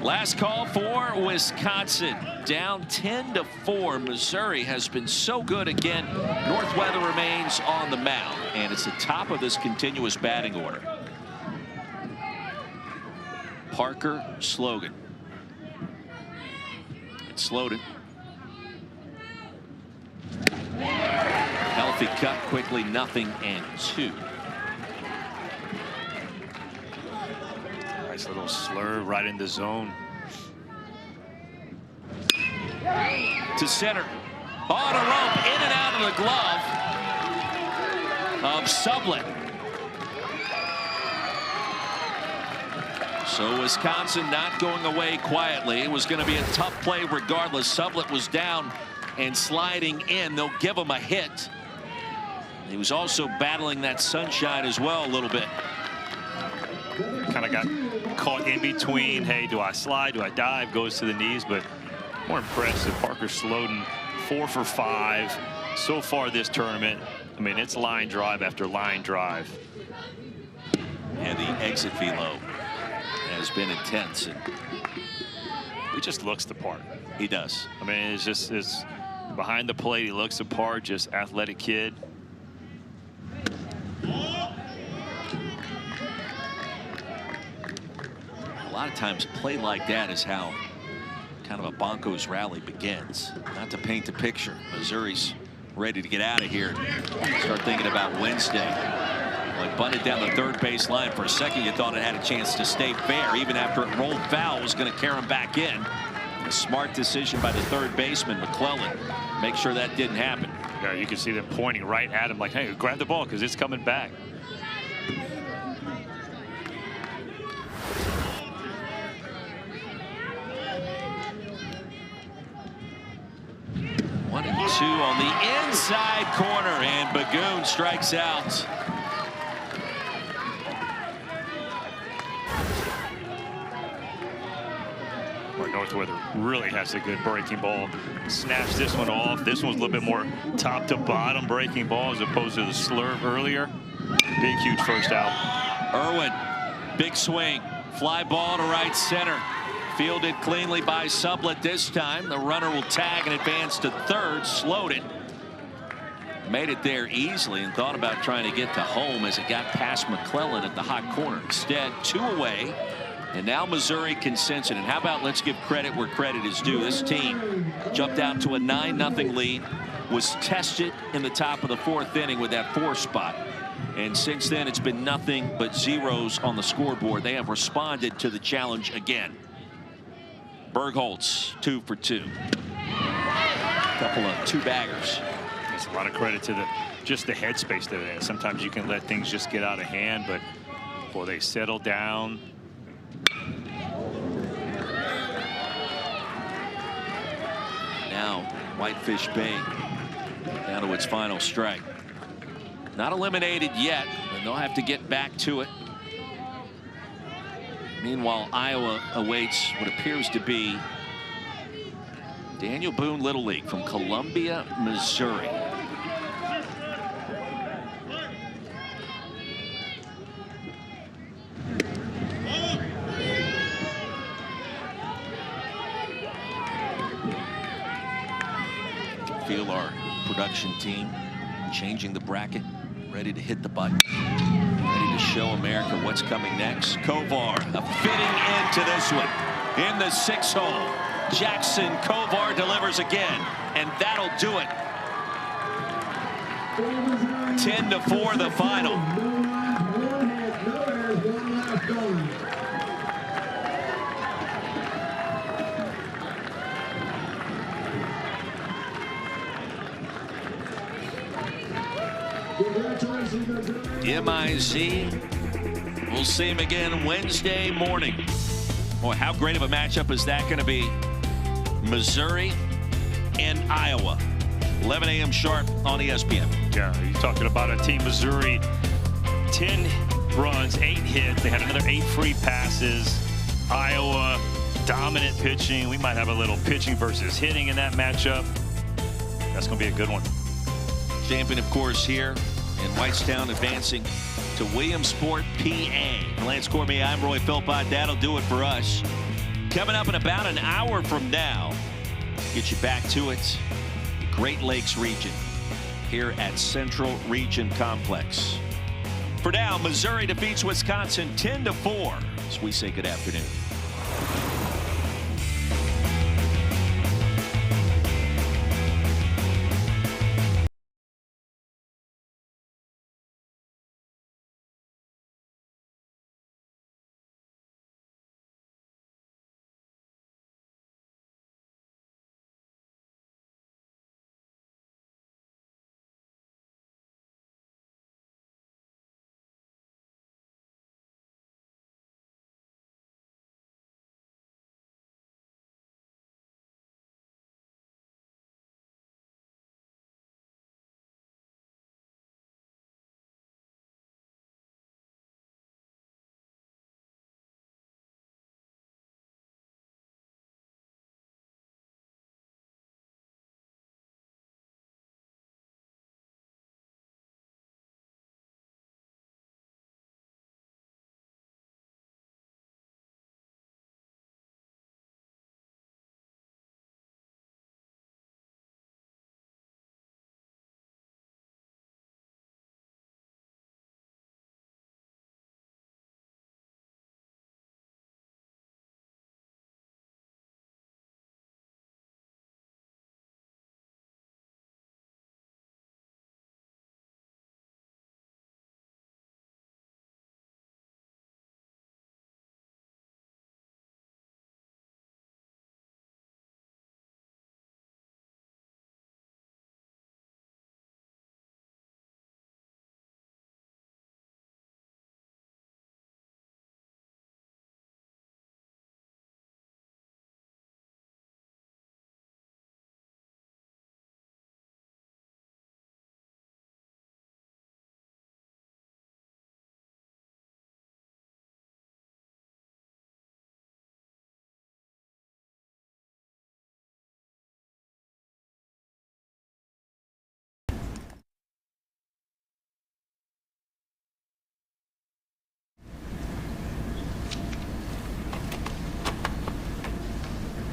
Last call for Wisconsin, down 10-4. Missouri has been so good again. Northweather remains on the mound, and it's the top of this continuous batting order. Parker, Slogan. It's Sloden. Healthy cut quickly, 0-2. Nice little slur right in the zone. To center. On a rope, in and out of the glove of Sublett. So Wisconsin not going away quietly. It was going to be a tough play regardless. Sublett was down and sliding in. They'll give him a hit. He was also battling that sunshine as well a little bit. Kind of got caught in between. Hey, do I slide? Do I dive? Goes to the knees. But more impressive, Parker Sloden, 4 for 5 so far this tournament. I mean, it's line drive after line drive. And the exit velo has been intense. And he just looks the part. He does. I mean, it's behind the plate. He looks the part. Just athletic kid. A lot of times a play like that is how kind of a Broncos rally begins. Not to paint the picture. Missouri's ready to get out of here. Start thinking about Wednesday. Like bunted down the third base line. For a second you thought it had a chance to stay fair. Even after it rolled foul, it was going to carry him back in. A smart decision by the third baseman, McClellan. Make sure that didn't happen. Yeah, you can see them pointing right at him like, hey, grab the ball because it's coming back. One and 2 on the inside corner, and Bagoon strikes out. Northweather really has a good breaking ball. Snaps this one off. This one's a little bit more top to bottom breaking ball as opposed to the slurve earlier. Big, huge first out. Irwin, big swing. Fly ball to right center. Fielded cleanly by Sublett this time. The runner will tag and advance to third. Slowed it. Made it there easily and thought about trying to get to home as it got past McClellan at the hot corner. Instead, 2 away. And now Missouri can cinch it. And how about let's give credit where credit is due. This team jumped out to a 9-0 lead. Was tested in the top of the 4th inning with that 4 spot. And since then, it's been nothing but zeros on the scoreboard. They have responded to the challenge again. Bergholtz, 2 for 2. Couple of 2-baggers. It's a lot of credit to just the headspace they're in. Sometimes you can let things just get out of hand, but boy, they settle down. Now, Whitefish Bay down to its final strike. Not eliminated yet, but they'll have to get back to it. Meanwhile, Iowa awaits what appears to be Daniel Boone Little League from Columbia, Missouri. Feel our production team changing the bracket, ready to hit the button, ready to show America what's coming next. Kovar, a fitting end to this one in the 6th hole. Jackson Kovar delivers again, and that'll do it. 10-4 the final. MIZ. We'll see him again Wednesday morning. Boy, how great of a matchup is that going to be? Missouri and Iowa. 11 a.m. sharp on ESPN. Yeah, you're talking about a team, Missouri, 10 runs, 8 hits. They had another 8 free passes. Iowa, dominant pitching. We might have a little pitching versus hitting in that matchup. That's going to be a good one. Champion, of course, here in Whitestown, advancing to Williamsport, PA. Lance Cormier, I'm Roy Philpott. That'll do it for us. Coming up in about an hour from now, get you back to it. The Great Lakes region here at Central Region Complex. For now, Missouri defeats Wisconsin 10-4 as we say good afternoon.